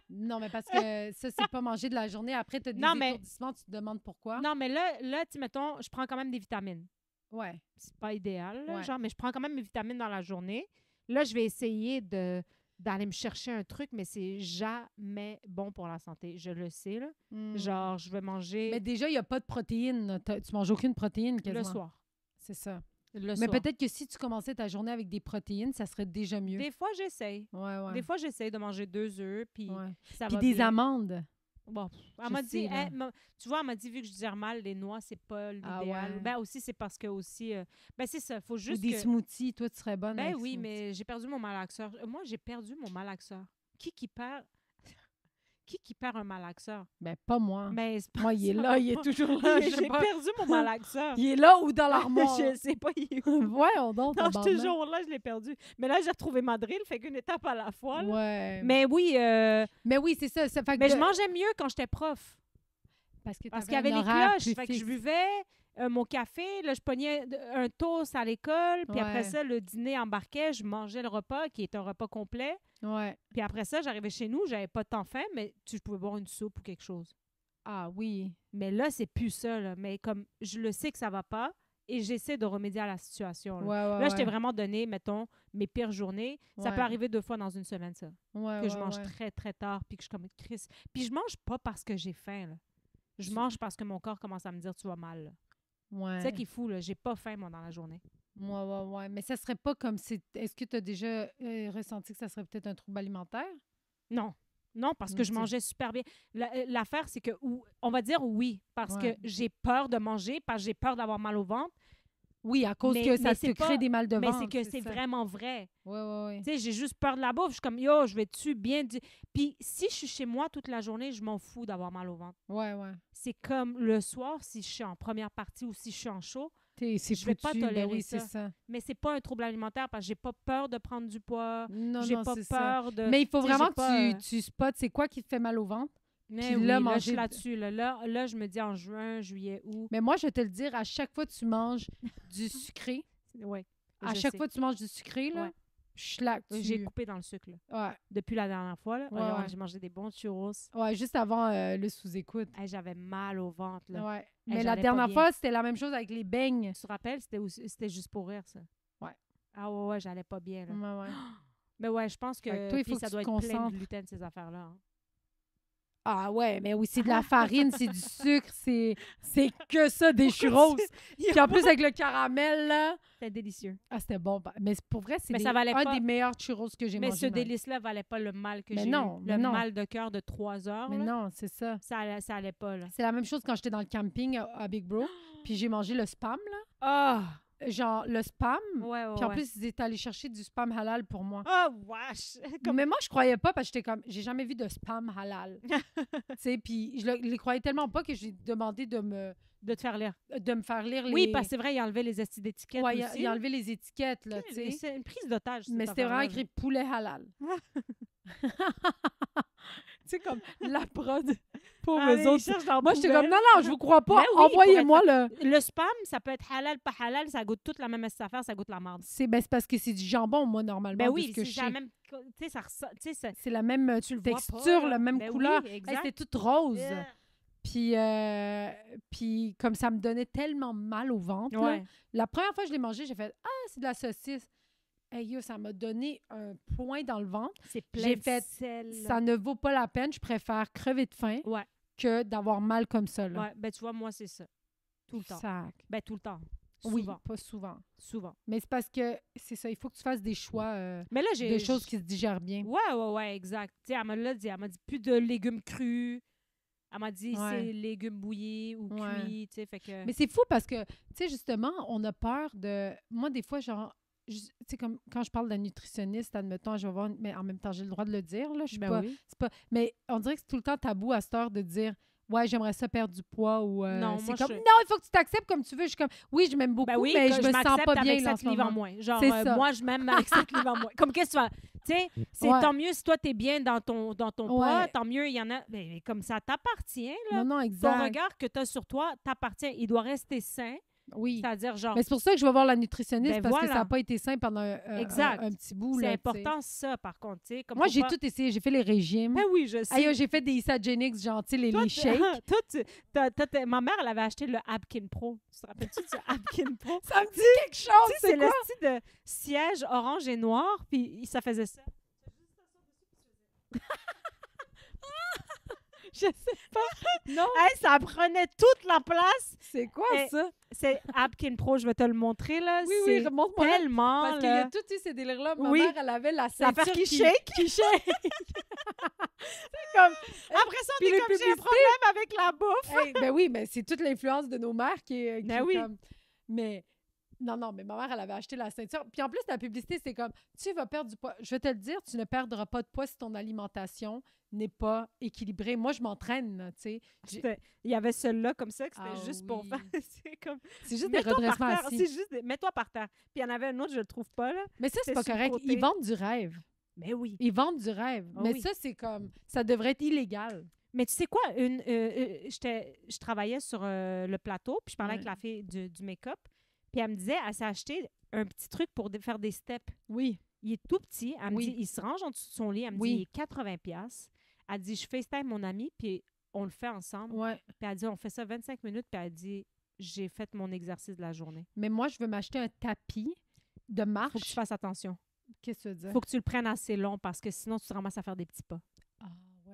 Non, mais parce que ça, c'est pas manger de la journée. Après, t'as des Non, mais- étourdissements, tu te demandes pourquoi. Non, mais là tu sais, mettons, je prends quand même des vitamines. Ouais. C'est pas idéal, là, Ouais. genre, mais je prends quand même mes vitamines dans la journée. Là, je vais essayer d'aller me chercher un truc, mais c'est jamais bon pour la santé. Je le sais, là. Mm. Genre, je vais manger Mais déjà, il n'y a pas de protéines. Tu manges aucune protéine quasiment. le soir. C'est ça. Le Mais soir. peut-être que si tu commençais ta journée avec des protéines, ça serait déjà mieux. Des fois, j'essaye. Ouais, ouais. Des fois, j'essaye de manger 2 œufs, puis Ouais. ça Puis va des bien. amandes. Bon, elle Je m'a dit, sais, là. tu vois, elle m'a dit, vu que je digère mal, les noix, c'est pas l'idéal. Ah ouais. Ben aussi, c'est parce que aussi, ben c'est ça, faut Ou juste des que... smoothies. Toi, tu serais bonne Ben avec oui, smoothie. mais j'ai perdu mon malaxeur. Moi, j'ai perdu mon malaxeur. Qui perd... Qui perd un malaxeur? Ben, pas moi. Mais c'est pas Moi, il est ça là, va il est pas. toujours là. je sais J'ai pas. perdu mon malaxeur. Il est là ou dans l'armoire? Je sais pas, il est où. Voyons donc, Non, je te tabarnak. jure, là, je l'ai perdu. Mais là, j'ai retrouvé ma drill, fait qu'une étape à la fois. là. Ouais. Mais oui, Mais oui, c'est ça. Ça fait que mais je mangeais mieux quand j'étais prof. Parce qu'il Parce qu'il y avait les cloches. Fait que je buvais mon café. Là, je pognais un toast à l'école. Puis après Ouais. ça, le dîner embarquait. Je mangeais le repas, qui est un repas complet. Ouais. Puis après ça, j'arrivais chez nous. J'avais pas tant faim, mais tu pouvais boire une soupe ou quelque chose. Ah oui. Mais là, c'est plus ça. Là. Mais comme je le sais que ça va pas et j'essaie de remédier à la situation. Ouais, Là, ouais, là je t'ai ouais. vraiment donné, mettons, mes pires journées. Ça Ouais. peut arriver 2 fois dans une semaine, ça. Ouais, Que je ouais, mange ouais. très, très tard, puis que je suis comme Chris. Puis je mange pas parce que j'ai faim, là. Je mange parce que mon corps commence à me dire tu vas mal. là. Ouais. C'est ça qui est fou, là. J'ai pas faim, moi, dans la journée. Ouais, ouais, ouais. Mais ça serait pas comme si. Est-ce que tu as déjà ressenti que ça serait peut-être un trouble alimentaire? Non. Non, parce que je Ok. mangeais super bien. L'affaire, c'est que, on va dire oui, parce Ouais. que j'ai peur de manger, parce que j'ai peur d'avoir mal au ventre. Oui, à cause Mais- que ça mais te c'est crée pas- des mal de Mais ventre. c'est que c'est ça. vraiment vrai. Ouais, ouais, ouais. Tu sais, j'ai juste peur de la bouffe. Je suis comme, yo, je vais-tu bien... Puis si je suis chez moi toute la journée, je m'en fous d'avoir mal au ventre. Ouais, ouais. C'est comme le soir, si je suis en première partie ou si je suis en show, C'est Je vais pas foutu. Ben tolérer oui, ça. c'est ça. mais c'est pas un trouble alimentaire parce que j'ai pas peur de prendre du poids. Non, J'ai non, pas c'est ça. peur de... Mais il faut tu sais, vraiment j'ai pas, que tu spots c'est quoi qui te fait mal au ventre. Mais puis oui, là, là, je manger suis de- là-dessus. Là, je me dis en juin, juillet, août. Mais moi, je vais te le dire, à chaque fois que tu manges du sucré, Ouais, à je chaque sais. fois que tu manges du sucré, là, Ouais. je slack. J'ai coupé dans le sucre, là. Ouais. Depuis la dernière fois, là. Ouais, Regarde, ouais. j'ai mangé des bons churros. Ouais, juste avant le sous-écoute. Hey, j'avais mal au ventre, là. Ouais. Mais la j'allais pas dernière bien. fois, c'était la même chose avec les beignes. Tu te rappelles? C'était juste pour rire, ça. Ouais. Ah ouais, j'allais pas bien, là. Ouais, ouais. Mais ouais, je pense que, Fait que toi, il puis faut ça que doit tu être te plein de concentres. gluten, ces affaires-là. hein. Ah ouais, mais oui, c'est de la farine, c'est du sucre, c'est que ça, des churros. Puis en plus, avec le caramel, là. C'était délicieux. Ah, c'était bon. Mais pour vrai, c'est Mais ça valait un pas- des meilleurs churros que j'ai Mais mangé. ce dans ma vie. délice-là valait pas le mal que Mais j'ai non, eu. mais Le non. mal de cœur de 3 heures, Mais là. non, c'est ça. Ça allait pas, là. C'est la même chose quand j'étais dans le camping à Big Bro. Puis j'ai mangé le spam, là. Ah! Genre, le spam. Ouais, ouais, Puis en ouais. plus, ils étaient allés chercher du spam halal pour moi. Ah, wesh! Mais moi, je croyais pas parce que j'étais comme, j'ai jamais vu de spam halal. Tu sais, puis je les croyais tellement pas que j'ai demandé de me De te faire lire. faire lire les. Oui, parce que c'est vrai, il enlevait les estis d'étiquette Ouais, aussi. il a enlevé les étiquettes, là, tu sais. C'est une prise d'otage, cette Mais c'était vraiment affaire-là, écrit poulet halal. Tu sais, comme la prod pour là. Allez, eux autres. ils cherchent dans la Moi, j'étais poubelle. comme, non, non, je vous crois pas. Ben oui, Envoyez-moi le. Le spam, ça peut être halal, pas halal, ça goûte toute la même affaire, ça goûte la merde. C'est parce que c'est du jambon, moi, normalement. Ben de oui, ce que c'est je la sais. même... Tu sais, ça ressort... Tu sais, ça... C'est la même Tu le vois pas, texture, là. la même Ben oui, couleur. exact. Hey, c'était tout rose. Yeah. Puis comme ça me donnait tellement mal au ventre. là. Ouais. La première fois que je l'ai mangé, j'ai fait « Ah, c'est de la saucisse. » Hey, yo, ça m'a donné un point dans le ventre. C'est plein J'ai de fait sel. Ça ne vaut pas la peine. Je préfère crever de faim Ouais, que d'avoir mal comme ça. Là. ouais. Ben tu vois, moi, c'est ça. Tout le temps. Sac. Ben tout le temps. Oui, Souvent. pas souvent. Souvent. Mais c'est parce que c'est ça, il faut que tu fasses des choix Mais là, j'ai... de choses qui se digèrent bien. Ouais, exact. Tu sais, elle me l'a dit. Elle m'a dit plus de légumes crus. Elle m'a dit Ouais. c'est légumes bouillis ou Ouais. cuits, tu sais, fait que... Mais c'est fou parce que, tu sais, justement, on a peur de... Moi, des fois, genre, tu sais, comme quand je parle d'un nutritionniste, admettons, je vais voir... Mais en même temps, j'ai le droit de le dire, là. Je suis Ben pas... oui. C'est pas... Mais on dirait que c'est tout le temps tabou à cette heure de dire ouais, j'aimerais ça perdre du poids ou Non, c'est moi, comme je- non, il faut que tu t'acceptes comme tu veux. Je suis comme oui, je m'aime beaucoup, Ben oui, mais que je me sens m'accepte pas bien avec là, en 7 ce livres en moment. moins. Genre, C'est ça. moi, je m'aime avec 7 livres en moins. Comme qu'est-ce que tu vas... Tu sais, c'est Ouais. tant mieux si toi, t'es bien dans ton poids, Ouais. tant mieux, il y en a... Ben, comme ça t'appartient, là. Non, Ton exact. regard que tu as sur toi t'appartient. Il doit rester sain. Oui. C'est-à-dire, genre, Mais c'est pour ça que je vais voir la nutritionniste Ben parce que voilà. ça n'a pas été sain pendant Exact. un petit bout. c'est là, tu sais. important, ça, par contre. Tu sais, comme Moi, faut j'ai pas- tout essayé. J'ai fait les régimes. Ben oui, je sais. Aïe, j'ai fait des Isagenix, genre, tu sais, les Toi, shakes. toi, ma mère, elle avait acheté le Apkin Pro. Tu te rappelles-tu de ce Apkin Pro? Ça me dit quelque chose, Tu sais, c'est le style de siège orange et noir, puis ça faisait ça. Je sais pas. Non. Hey, ça prenait toute la place. C'est quoi Eh, ça? C'est Apkin Pro, je vais te le montrer, là. Oui, c'est remonte-moi là. tellement, Parce qu'il y a là... tout eu ces délires-là. Ma Oui. mère, elle avait la ceinture L'affaire qui shake. Qui shake. comme... Après ça, on Puis est les comme, j'ai un publicités. problème avec la bouffe. Hey, ben oui, mais c'est toute l'influence de nos mères qui Ben est oui. comme... Mais... Non, mais ma mère, elle avait acheté la ceinture. Puis en plus, la publicité, c'est comme, tu vas perdre du poids. Je vais te le dire, tu ne perdras pas de poids si ton alimentation n'est pas équilibrée. Moi, je m'entraîne, là, tu sais. Il y avait celui-là comme ça, que c'était Ah juste pour oui. faire... C'est comme... C'est juste des Mets-toi par redressements terre. assis. C'est juste mets-toi par terre. Puis il y en avait un autre, je le trouve pas, là. Mais ça, c'est c'est pas sur le correct. côté. Ils vendent du rêve. Mais oui. Ils vendent du rêve. Ah mais oui. ça, c'est comme... Ça devrait être illégal. Mais tu sais quoi, je travaillais sur le plateau, puis je parlais Ouais. avec la fille du make-up, puis elle me disait, elle s'est acheté un petit truc pour faire des steps. Oui. Il est tout petit. Elle me Oui. dit, il se range en dessous de son lit. Elle me Oui. dit, il est 80$. Elle dit, je FaceTime mon ami, puis on le fait ensemble. Ouais. Puis elle dit, on fait ça 25 minutes, puis elle dit, j'ai fait mon exercice de la journée. Mais moi, je veux m'acheter un tapis de marche. Faut que tu fasses attention. Qu'est-ce que tu veux dire? Faut que tu le prennes assez long, parce que sinon, tu te ramasses à faire des petits pas. Ah,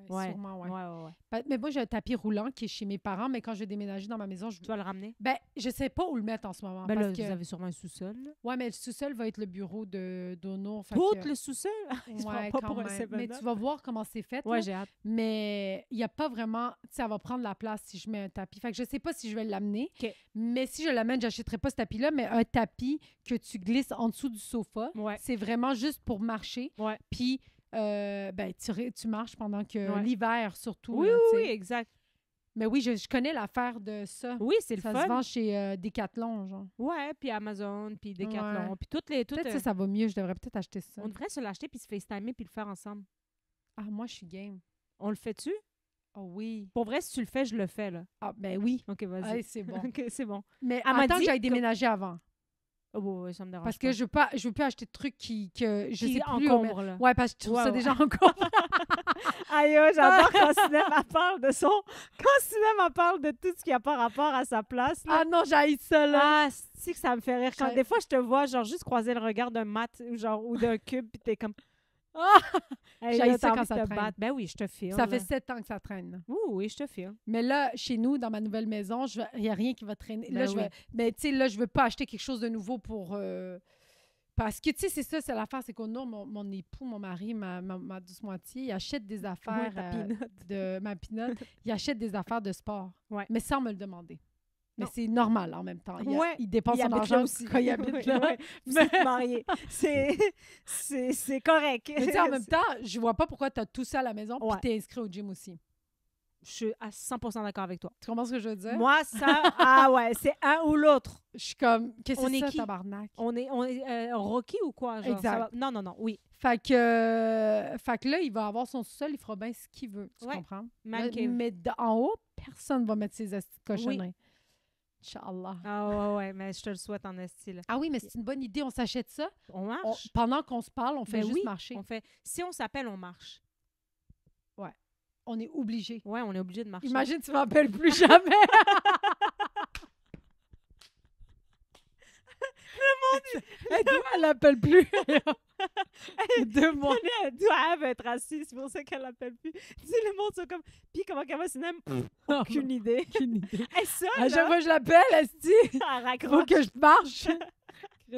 Ouais. sûrement, ouais. Ouais. Mais moi, j'ai un tapis roulant qui est chez mes parents, mais quand je vais déménager dans ma maison, Tu vas le ramener? ben, je sais pas où le mettre en ce moment. Ben là, parce que... vous avez sûrement un sous-sol. là. Ouais, mais le sous-sol va être le bureau d'Ono. Tout le sous-sol? Il se Ouais, prend pas quand pour un même. 7-Up. Mais tu vas voir comment c'est fait. Ouais, là. j'ai hâte. Mais il n'y a pas vraiment... Tu sais, ça va prendre la place si je mets un tapis. Fait que je sais pas si je vais l'amener. OK. Mais si je l'amène, j'achèterai pas ce tapis-là, mais un tapis que tu glisses en dessous du sofa. Ouais. C'est vraiment juste pour marcher. Ouais. Puis, ben, tu marches pendant que Ouais. l'hiver, surtout. Oui, là, tu oui, sais. exact. Mais oui, je connais l'affaire de ça. Oui, c'est le Ça fun. se vend chez Decathlon, genre. Ouais, puis Amazon, puis Decathlon, Ouais. puis toutes les... Peut-être ça va mieux. Je devrais peut-être acheter ça. On devrait se l'acheter, puis se FaceTimer, puis le faire ensemble. Ah, moi, je suis game. On le fait-tu? Oh oui. Pour vrai, si tu le fais, je le fais, là. Ah, ben oui. OK, vas-y. Hey, c'est bon. OK, c'est bon. Mais Elle m'a attends dit que j'aille que- déménager avant. Oh, ouais, ça me dérange Parce pas. que je veux plus acheter de trucs que je Qui sais plus. encombre, là. Ouais, parce que je trouve Ouais, ça ouais. déjà encore. Aïe, j'adore quand Cinéma parle de son... Quand Cinéma parle de tout ce qui n'a pas rapport à sa place, là. Ah non, j'haïs ça, là. Ah, c'est que ça me fait rire. Quand, J'ai- des fois, je te vois, genre, juste croiser le regard d'un mat genre, ou d'un cube, puis t'es comme... Ah! Hey, J'haïs là, ça t'as quand envie ça de te traîne. battre. Ben oui, je te filme. Ça fait 7 ans que ça traîne. Oui, je te filme. Mais là, chez nous, dans ma nouvelle maison, il n'y a rien qui va traîner. Ben Là, oui. mais tu sais, là, je veux pas acheter quelque chose de nouveau pour... Parce que, tu sais, c'est ça, c'est l'affaire, c'est qu'au nord, mon époux, mon mari, ma douce moitié, il achète des affaires ta pinotte. de ma pinotte. Il achète des affaires de sport, Ouais. mais sans me le demander. Mais Non. c'est normal en même temps. Ouais. Il dépense Il son habite argent là aussi. quand il habite Ouais, là. ouais. Vous êtes mariés. C'est correct. Mais tu sais, en même temps, je vois pas pourquoi tu as tout ça à la maison puis Ouais. tu es inscrit au gym aussi. Je suis à 100% d'accord avec toi. Tu comprends ce que je veux dire? Moi, ça... Ah ouais, c'est un ou l'autre. Je suis comme, qu'est-ce que On c'est est ça, qui? tabarnak? On est Rocky ou quoi? Genre, Exact. ça va- Non, oui. Fait que là, il va avoir son sous-sol, il fera bien ce qu'il veut. Tu Ouais. comprends? Man Là, cave. mais en haut, personne va mettre ses astuces de cochonneries. Inch'Allah. Ah ouais, mais je te le souhaite en esti, là. Ah oui, mais c'est une bonne idée. On s'achète ça. On marche? Pendant qu'on se parle, on fait Ben juste oui, marcher. On fait... Si on s'appelle, on marche. On est obligé. Ouais, on est obligé de marcher. Imagine, tu m'appelles plus jamais. Hey, toi, elle l'appelle plus. 2 mois. Elle doit être assise, c'est pour ça qu'elle l'appelle plus. Tu sais, le monde sont comme... Puis comment qu'elle va cinéma? Aucune idée. Aucune idée. Hey, ça, À chaque là, fois que je l'appelle, elle se dit elle faut raccroche. que je marche.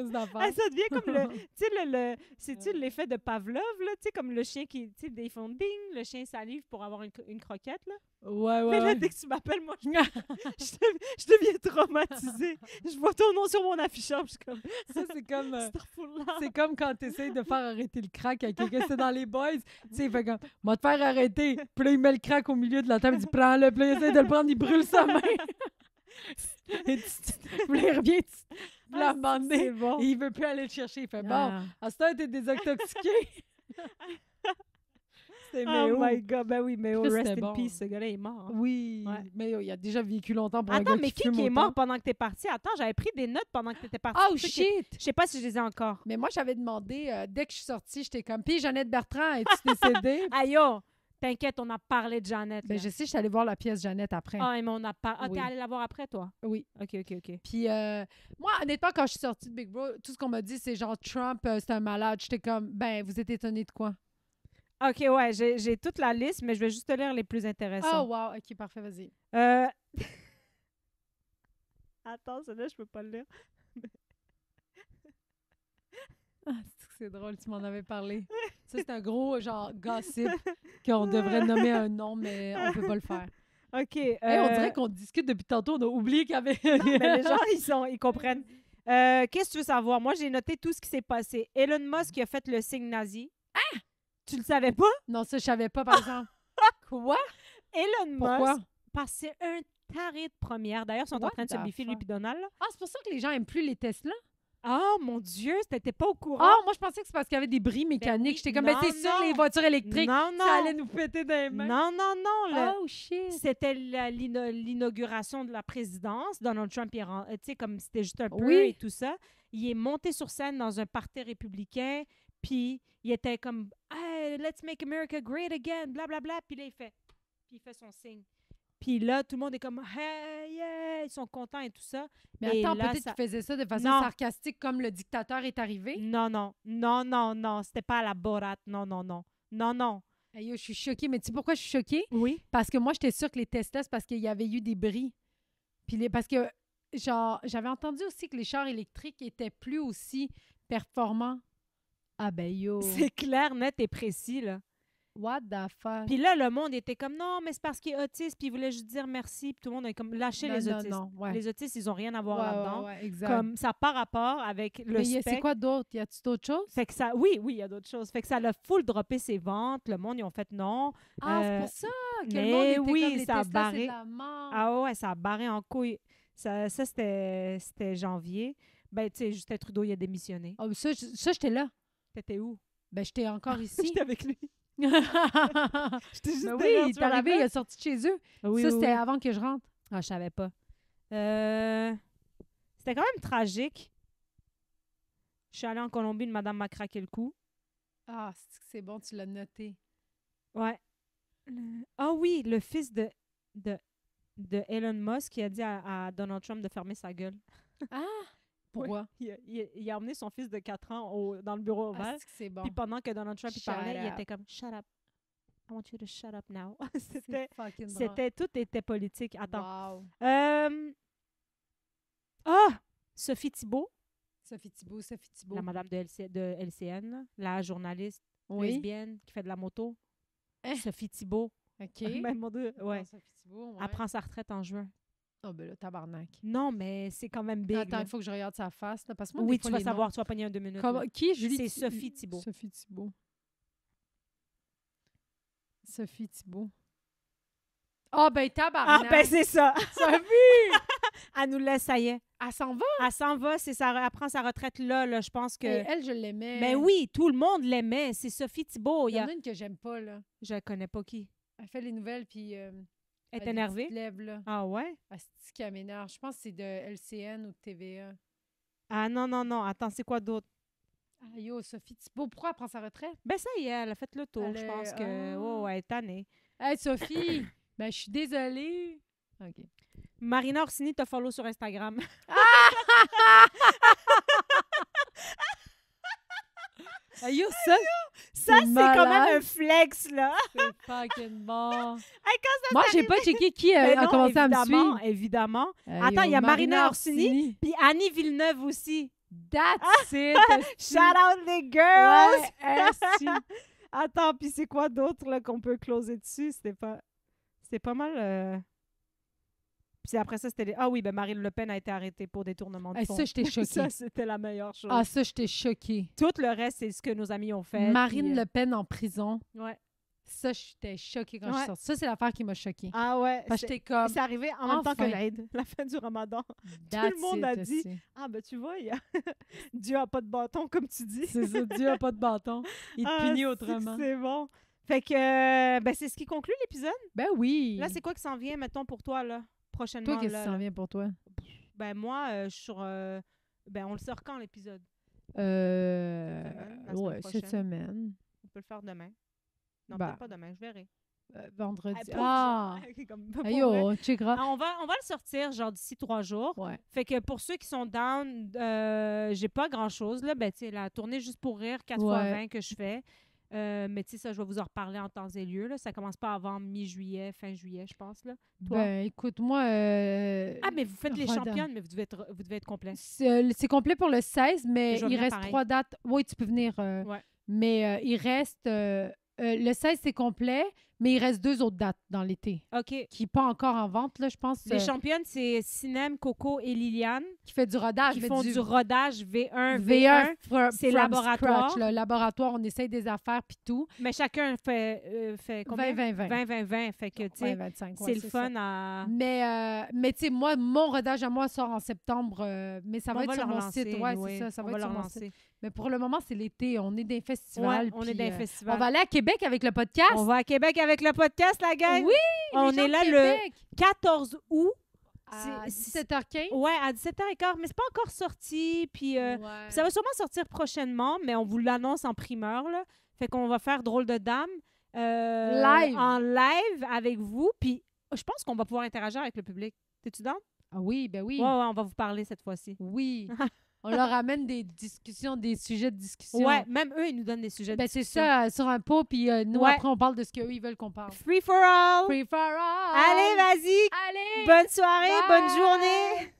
crise d'affaires. Ah, ça devient comme tu sais, c'est-tu l'effet de Pavlov, là? Tu sais, comme le chien qui, tu sais, ils font ding, le chien salive pour avoir une croquette, là. Ouais, Mais là, ouais. dès que tu m'appelles, moi, je deviens traumatisée. Je vois ton nom sur mon affichage, je suis comme, Ça, c'est comme... Astaghfirullah. C'est comme quand tu essayes de faire arrêter le crack à quelqu'un, c'est dans les boys. Tu sais, il fait comme, moi te faire arrêter. Puis là, il met le crack au milieu de la table, il dit, prends-le. Puis là, il essaie de le prendre, il brûle sa main. Et puis là, il revient, puis là, à un moment donné, C'est bon. et il veut plus aller le chercher. Il fait, bon, Ah. à ce temps, t'es désintoxiqué. C'est Oh Méo. my God, ben oui, Méo, Chris, rest c'était in bon. peace, ce gars-là est mort. Oui, Ouais. mais il a déjà vécu longtemps pour un Attends, gars mais qui qui fume est autant. mort pendant que t'es parti? Attends, j'avais pris des notes pendant que t'étais parti. Oh, Je sais shit! Je sais pas si je les ai encore. Mais moi, j'avais demandé, dès que je suis sortie, j'étais comme, puis Jeannette Bertrand, es-tu décédée? Aïe, oh, t'inquiète, on a parlé de Jeannette. Ben, là. je sais, je suis allée voir la pièce Jeannette après. Ah, mais on a pas. Ah, Oui. t'es allé la voir après, toi? Oui. OK. Puis moi, honnêtement, quand je suis sortie de Big Bro, tout ce qu'on m'a dit, c'est genre Trump, c'est un malade. J'étais comme, ben, vous êtes étonnés de quoi? OK, ouais, j'ai toute la liste, mais je vais juste te lire les plus Oh, intéressants. wow, OK, parfait, vas-y. Attends, celui-là, je peux pas le lire. Ah, c'est drôle, tu m'en avais parlé. Ça, c'est un gros, genre, gossip qu'on devrait nommer un nom, mais on peut pas le faire. OK. Hey, on dirait qu'on discute depuis tantôt, on a oublié qu'il y avait... mais les gens, ils comprennent. Qu'est-ce que tu veux savoir? Moi, j'ai noté tout ce qui s'est passé. Elon Musk a fait le signe nazi. Ah! Tu le savais pas? Non, ça, je savais pas, par exemple. Quoi? Elon Pourquoi? Musk, parce que c'est un taré de première. D'ailleurs, ils sont en What train de se the biffer, lui fuck? puis Donald. là. Ah, c'est pour ça que les gens aiment plus les Tesla? Oh, mon Dieu, t'étais pas au courant? Ah, moi, je pensais que c'est parce qu'il y avait des bris mécaniques. oui. J'étais comme, Non, mais c'est sûr, non. les voitures électriques, Non, ça non. allait nous péter dans les mains. Non. Oh, shit. C'était l'inauguration de la présidence. Donald Trump, tu sais, comme c'était juste un peu Oui. et tout ça. Il est monté sur scène dans un parti républicain, puis il était comme hey, let's make America great again, blablabla. Puis là, il fait son signe. Puis là, tout le monde est comme hey, yeah, ils sont contents et tout ça. Mais Et attends, là, peut-être ça- qu'il faisait ça de façon Non. sarcastique comme le dictateur est arrivé. Non, c'était pas à la Borat. Non. Hey, yo, je suis choquée. Mais tu sais pourquoi je suis choquée? Oui. Parce que moi, j'étais sûre que les Tesla, c'est parce qu'il y avait eu des bris. Puis parce que, genre, j'avais entendu aussi que les chars électriques étaient plus aussi performants. Ah ben yo. C'est clair, net et précis, là. What the fuck? Puis là, le monde était comme non, mais c'est parce qu'il est autiste, puis il voulait juste dire merci, puis tout le monde a comme lâché les autistes. Non, ouais. Les autistes, ils ont rien à voir Ouais, là-dedans. ouais, exact. Comme ça n'a pas rapport avec le Mais spectre. c'est quoi d'autre? Y a-tu d'autres choses? Fait que ça, oui, il y a d'autres choses. Fait que ça l'a full droppé ses ventes. Le monde, ils ont fait non. Ah, c'est Euh, pour ça que mais le monde était oui, comme les ça a Tesla, c'est barré. de la mort. Ah ouais, ça a barré en couille. Ça c'était janvier. Ben, tu sais, Justin Trudeau, il a démissionné. Ah, ça, j'étais là. T'étais où? Ben, j'étais encore ici. J'étais avec lui. Mais J'étais juste oui, derrière, il tu est me arrivé, il rappelles? est sorti de chez eux. Oui, ça, oui, c'était oui. avant que je rentre. Ah, je savais pas. C'était quand même tragique. Je suis allée en Colombie, une madame m'a craqué le cou. Ah, c'est bon, tu l'as noté. Ouais. Ah oui, le fils de Elon Musk qui a dit à Donald Trump de fermer sa gueule. Ah! Pourquoi? Il a emmené son fils de 4 ans dans le bureau Ah, ovale. c'est bon. Puis pendant que Donald Trump il Shut parlait, il up. était comme « Shut up. I want you to shut up now. » C'est fucking drôle. Tout était politique. Attends. Wow. Sophie Thibault, Sophie Thibault. la madame de LCN, là, la journaliste Oui. lesbienne qui fait de la moto. Hein? Sophie Thibault. OK. Même mon Dieu, ouais. Non, Sophie Thibault, ouais. Elle prend sa retraite en juin. Oh, ben là, tabarnak. Non, mais c'est quand même big. Attends, là. il faut que je regarde sa face. Là, parce que moi, Oui, des fois, tu vas les savoir. noms- Tu vas pogner en 2 minutes. Comment- là. Qui est Julie? C'est Sophie Thibault. Sophie Thibault. Sophie Thibault. Ah, ben, Ah, tabarnak. ben c'est ça. Sophie! Elle nous laisse, ça y est. Elle s'en va. Elle s'en va, elle prend sa retraite là, je pense que... Et elle, je l'aimais. Ben oui, tout le monde l'aimait. C'est Sophie Thibault. Il y en a une que j'aime pas, là. Je connais pas qui. Elle fait les nouvelles, puis... Elle est énervée? Lève, là. Ah ouais? Asti qu'elle m'énerve. Je pense que c'est de LCN ou de TVA. Ah non. Attends, c'est quoi d'autre? Ah, yo, Sophie Thibault, pourquoi elle prend sa retraite? Ben ça y est, elle a fait le tour. Elle Je est- pense que... Ah. Oh, elle est tannée. Hey, Sophie! Ben, je suis désolée. OK. Marina Orsini te follow sur Instagram. Ah, yo, ça, Ça, c'est quand malade. même un flex, là. c'est fucking bon. Hey, quand Moi, j'ai pas checké qui Ben a non, commencé à me évidemment, suivre. évidemment. Hey, Attends, yo, il y a Marina Orsini. Orsini. Puis Annie Villeneuve aussi. That's it! Shout out les girls! Ouais, esti. Attends, puis c'est quoi d'autre là, qu'on peut closer dessus? C'était pas mal... Puis après ça, c'était... Ah oui, ben Marine Le Pen a été arrêtée pour détournement de fonds. Ça, j'étais choquée. Ça, c'était la meilleure chose. Ah, ça, j'étais choquée. Tout le reste, c'est ce que nos amis ont fait. Marine puis, Le Pen en prison. Ouais. Ça, j'étais choquée quand je Ouais. suis sortie. Ça, c'est l'affaire qui m'a choquée. Ah ouais. Parce que j'étais comme... C'est arrivé en même temps que enfin. l'Aïd, la fin du Ramadan. That's le monde a it, dit, esti. Ah ben tu vois, Dieu a pas de bâton, comme tu dis. C'est ça, Dieu a pas de bâton. Il te punit autrement. C'est bon. Fait que, ben c'est ce qui conclut l'épisode. Ben oui. Là, c'est quoi qui s'en vient, mettons, pour toi, là, prochainement? Toi, qu'est-ce là, qui s'en vient pour toi? Ben moi, je suis sur... ben on le sort quand, l'épisode? La semaine Ouais, cette prochaine. semaine. On peut le faire demain. Non, Ben. peut-être pas demain, je verrai. Vendredi. Pour Ah! vrai. Comme, pour Aïe, vrai. oh, checkera. Ah, on va le sortir, genre, d'ici 3 jours. Ouais. Fait que pour ceux qui sont down, j'ai pas grand-chose, là. Ben, tu sais, la tournée Juste pour rire, 4x20 que je fais. Mais tu sais, ça, je vais vous en reparler en temps et lieu, là. Ça commence pas avant mi-juillet, fin juillet, je pense, là. Toi? Ben, écoute, moi... Ah, mais vous faites les Rodin. championnes, mais vous devez être complet. C'est complet pour le 16, mais Je vais il venir reste pareil. 3 dates. Oui, tu peux venir. Ouais. Mais il reste... le 16, c'est complet, mais il reste 2 autres dates dans l'été OK. qui ne sont pas encore en vente, là, je pense. Les championnes, c'est Sinem, Coco et Liliane Qui fait du rodage. qui mais font du rodage V1, V1, c'est from laboratoire. scratch, là. Laboratoire, on essaye des affaires puis tout. Mais chacun fait combien? 20-20-20. 20-20-20. Fait que, tu sais, Ouais, 25, c'est le fun à... Mais tu sais, moi, mon rodage à moi sort en septembre, mais ça va On être va sur le mon relancer, site. Ouais, oui. c'est ça. Ça On va va être le sur mon relancer. site. Mais pour le moment, c'est l'été. On est dans les festivals. Ouais, on est puis, dans les festivals. On va aller à Québec avec le podcast. On va à Québec avec le podcast, la gang. Oui, on les gens est de là Québec. le 14 août. À C'est- 17h15. Ouais, à 17h15, mais c'est pas encore sorti. Puis Ouais. ça va sûrement sortir prochainement, mais on vous l'annonce en primeur, là. Fait qu'on va faire Drôle de Dame Live. en live avec vous. Puis je pense qu'on va pouvoir interagir avec le public. T'es-tu dans? Ah oui, ben oui. Ouais, on va vous parler cette fois-ci. Oui. On leur amène des discussions, des sujets de discussion. Ouais, même eux, ils nous donnent des sujets de Ben c'est discussion. ça, sur un pot, puis nous, Ouais. après, on parle de ce qu'eux, ils veulent qu'on parle. Free for all! Free for all! Allez, vas-y! Allez! Bonne soirée, Bye! bonne journée!